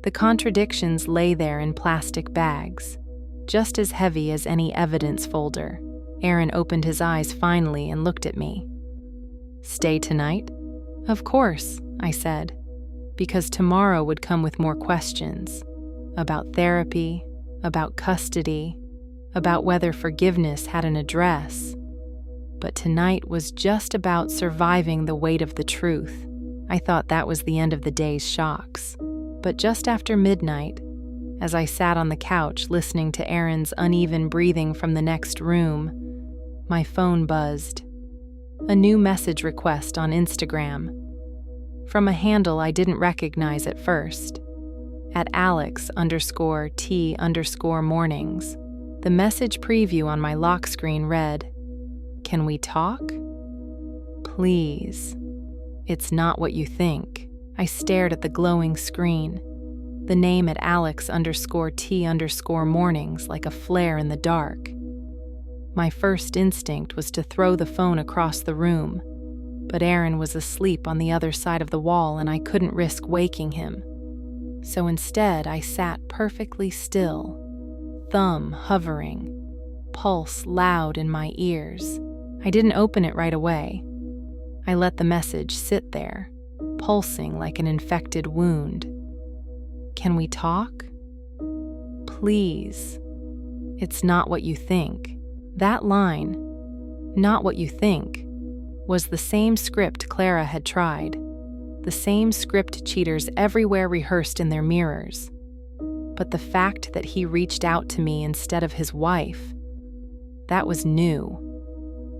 The contradictions lay there in plastic bags, just as heavy as any evidence folder. Aaron opened his eyes finally and looked at me. "Stay tonight?" "Of course," I said, because tomorrow would come with more questions. About therapy, about custody, about whether forgiveness had an address. But tonight was just about surviving the weight of the truth. I thought that was the end of the day's shocks. But just after midnight, as I sat on the couch listening to Aaron's uneven breathing from the next room, my phone buzzed. A new message request on Instagram. From a handle I didn't recognize at first. At Alex_T_mornings. The message preview on my lock screen read, "Can we talk? Please. It's not what you think." I stared at the glowing screen, the name at Alex_T_mornings like a flare in the dark. My first instinct was to throw the phone across the room, but Aaron was asleep on the other side of the wall and I couldn't risk waking him. So instead, I sat perfectly still, thumb hovering, pulse loud in my ears. I didn't open it right away. I let the message sit there, pulsing like an infected wound. "Can we talk? Please. It's not what you think." That line, "not what you think," was the same script Clara had tried, the same script cheaters everywhere rehearsed in their mirrors. But the fact that he reached out to me instead of his wife, that was new.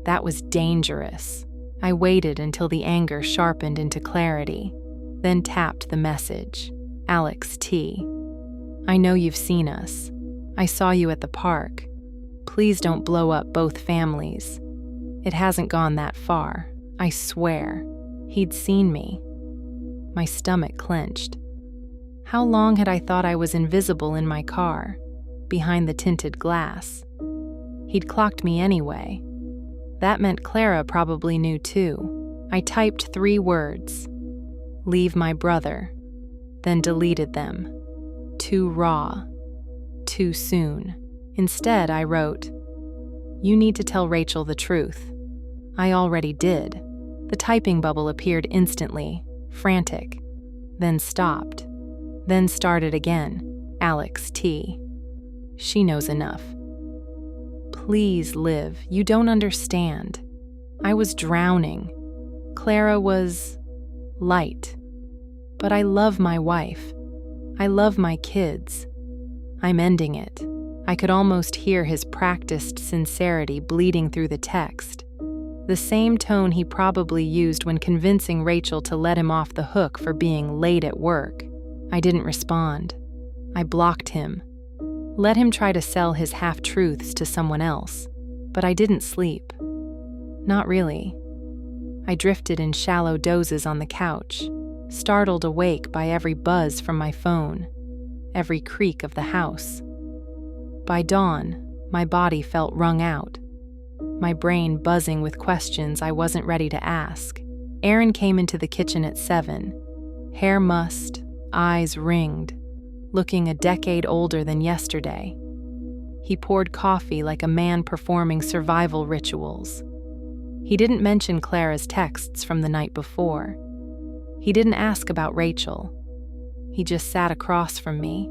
That was dangerous. I waited until the anger sharpened into clarity, then tapped the message. "Alex T. I know you've seen us. I saw you at the park. Please don't blow up both families. It hasn't gone that far, I swear." He'd seen me. My stomach clenched. How long had I thought I was invisible in my car, behind the tinted glass? He'd clocked me anyway. That meant Clara probably knew too. I typed 3 words. "Leave my brother," then deleted them. Too raw. Too soon. Instead, I wrote, "You need to tell Rachel the truth." I already did. The typing bubble appeared instantly, frantic, then stopped, then started again. "Alex T. She knows enough. Please, Liv, you don't understand. I was drowning. Clara was light. But I love my wife. I love my kids. I'm ending it. I could almost hear his practiced sincerity bleeding through the text, the same tone he probably used when convincing Rachel to let him off the hook for being late at work. I didn't respond. I blocked him. Let him try to sell his half-truths to someone else. But I didn't sleep. Not really. I drifted in shallow dozes on the couch, startled awake by every buzz from my phone, every creak of the house. By dawn, my body felt wrung out, my brain buzzing with questions I wasn't ready to ask. Aaron came into the kitchen at 7, hair mussed, eyes ringed, looking a decade older than yesterday. He poured coffee like a man performing survival rituals. He didn't mention Clara's texts from the night before. He didn't ask about Rachel. He just sat across from me,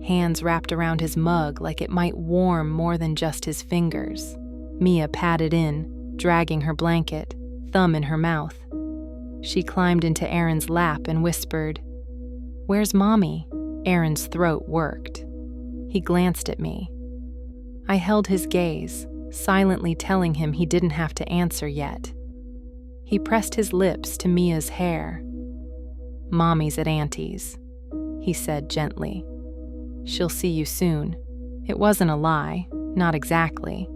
hands wrapped around his mug like it might warm more than just his fingers. Mia padded in, dragging her blanket, thumb in her mouth. She climbed into Aaron's lap and whispered, "Where's Mommy?" Aaron's throat worked. He glanced at me. I held his gaze, silently telling him he didn't have to answer yet. He pressed his lips to Mia's hair. "Mommy's at Auntie's," he said gently. "She'll see you soon." It wasn't a lie, not exactly.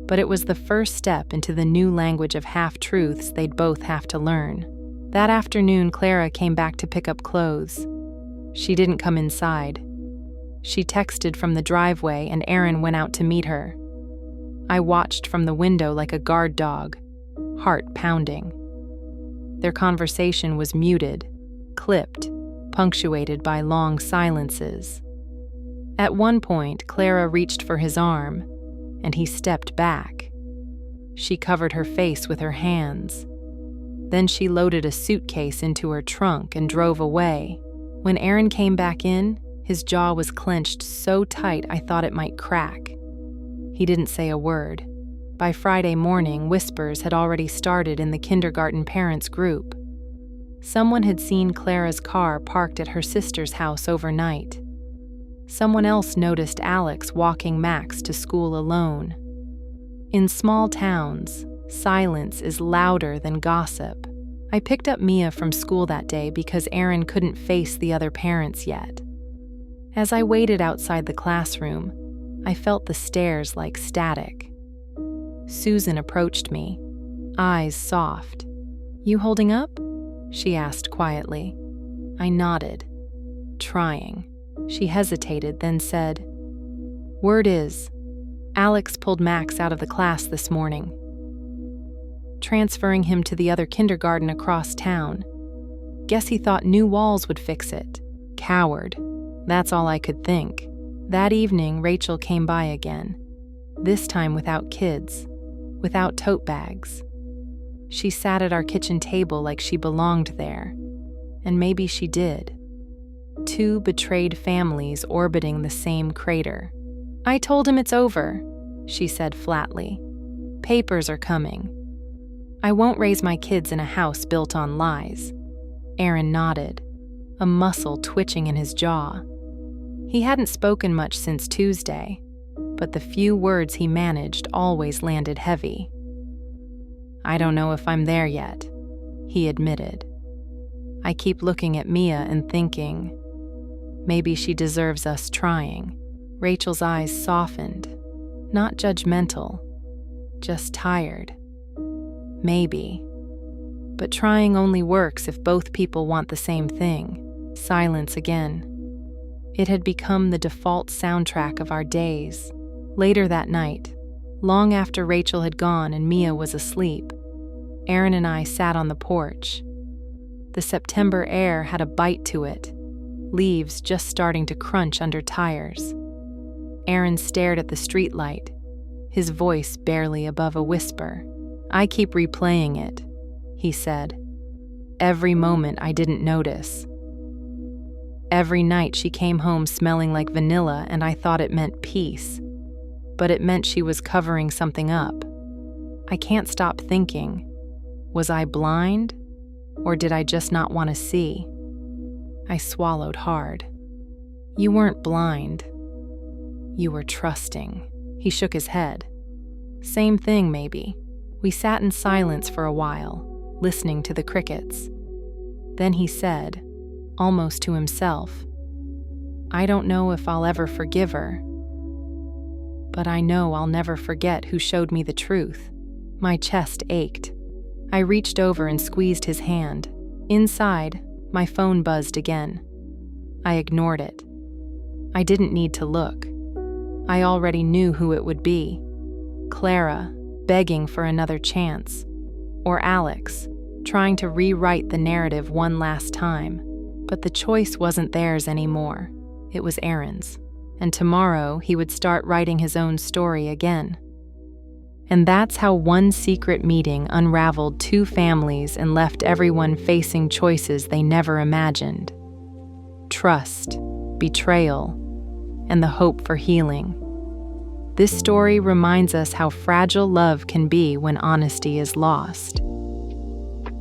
But it was the first step into the new language of half-truths they'd both have to learn. That afternoon, Clara came back to pick up clothes. She didn't come inside. She texted from the driveway and Aaron went out to meet her. I watched from the window like a guard dog, heart pounding. Their conversation was muted, clipped, punctuated by long silences. At one point, Clara reached for his arm, and he stepped back. She covered her face with her hands. Then she loaded a suitcase into her trunk and drove away. When Aaron came back in, his jaw was clenched so tight I thought it might crack. He didn't say a word. By Friday morning, whispers had already started in the kindergarten parents group. Someone had seen Clara's car parked at her sister's house overnight. Someone else noticed Alex walking Max to school alone. In small towns, silence is louder than gossip. I picked up Mia from school that day because Aaron couldn't face the other parents yet. As I waited outside the classroom, I felt the stares like static. Susan approached me, eyes soft. "You holding up?" she asked quietly. I nodded, trying. She hesitated, then said, "Word is, Alex pulled Max out of the class this morning, transferring him to the other kindergarten across town. Guess he thought new walls would fix it. Coward." That's all I could think. That evening, Rachel came by again, this time without kids, without tote bags. She sat at our kitchen table like she belonged there, and maybe she did. Two betrayed families orbiting the same crater. "I told him it's over," she said flatly. "Papers are coming. I won't raise my kids in a house built on lies." Aaron nodded, a muscle twitching in his jaw. He hadn't spoken much since Tuesday, but the few words he managed always landed heavy. "I don't know if I'm there yet," he admitted. "I keep looking at Mia and thinking, maybe she deserves us trying." Rachel's eyes softened, not judgmental, just tired. "Maybe. But trying only works if both people want the same thing." Silence again. It had become the default soundtrack of our days. Later that night, long after Rachel had gone and Mia was asleep, Aaron and I sat on the porch. The September air had a bite to it, leaves just starting to crunch under tires. Aaron stared at the streetlight, his voice barely above a whisper. "I keep replaying it," he said. "Every moment I didn't notice. Every night she came home smelling like vanilla and I thought it meant peace, but it meant she was covering something up. I can't stop thinking, was I blind, or did I just not want to see?" I swallowed hard. "You weren't blind. You were trusting. He shook his head. Same thing, maybe. We sat in silence for a while, listening to the crickets. Then he said, almost to himself, I don't know if I'll ever forgive her, but I know I'll never forget who showed me the truth. My chest ached. I reached over and squeezed his hand. Inside, my phone buzzed again. I ignored it. I didn't need to look. I already knew who it would be. Clara, begging for another chance. Or Alex, trying to rewrite the narrative one last time. But the choice wasn't theirs anymore. It was Aaron's. And tomorrow he would start writing his own story again. And that's how one secret meeting unraveled two families and left everyone facing choices they never imagined. Trust, betrayal, and the hope for healing. This story reminds us how fragile love can be when honesty is lost.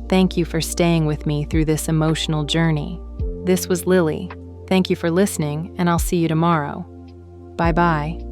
Thank you for staying with me through this emotional journey. This was Lily. Thank you for listening, and I'll see you tomorrow. Bye-bye.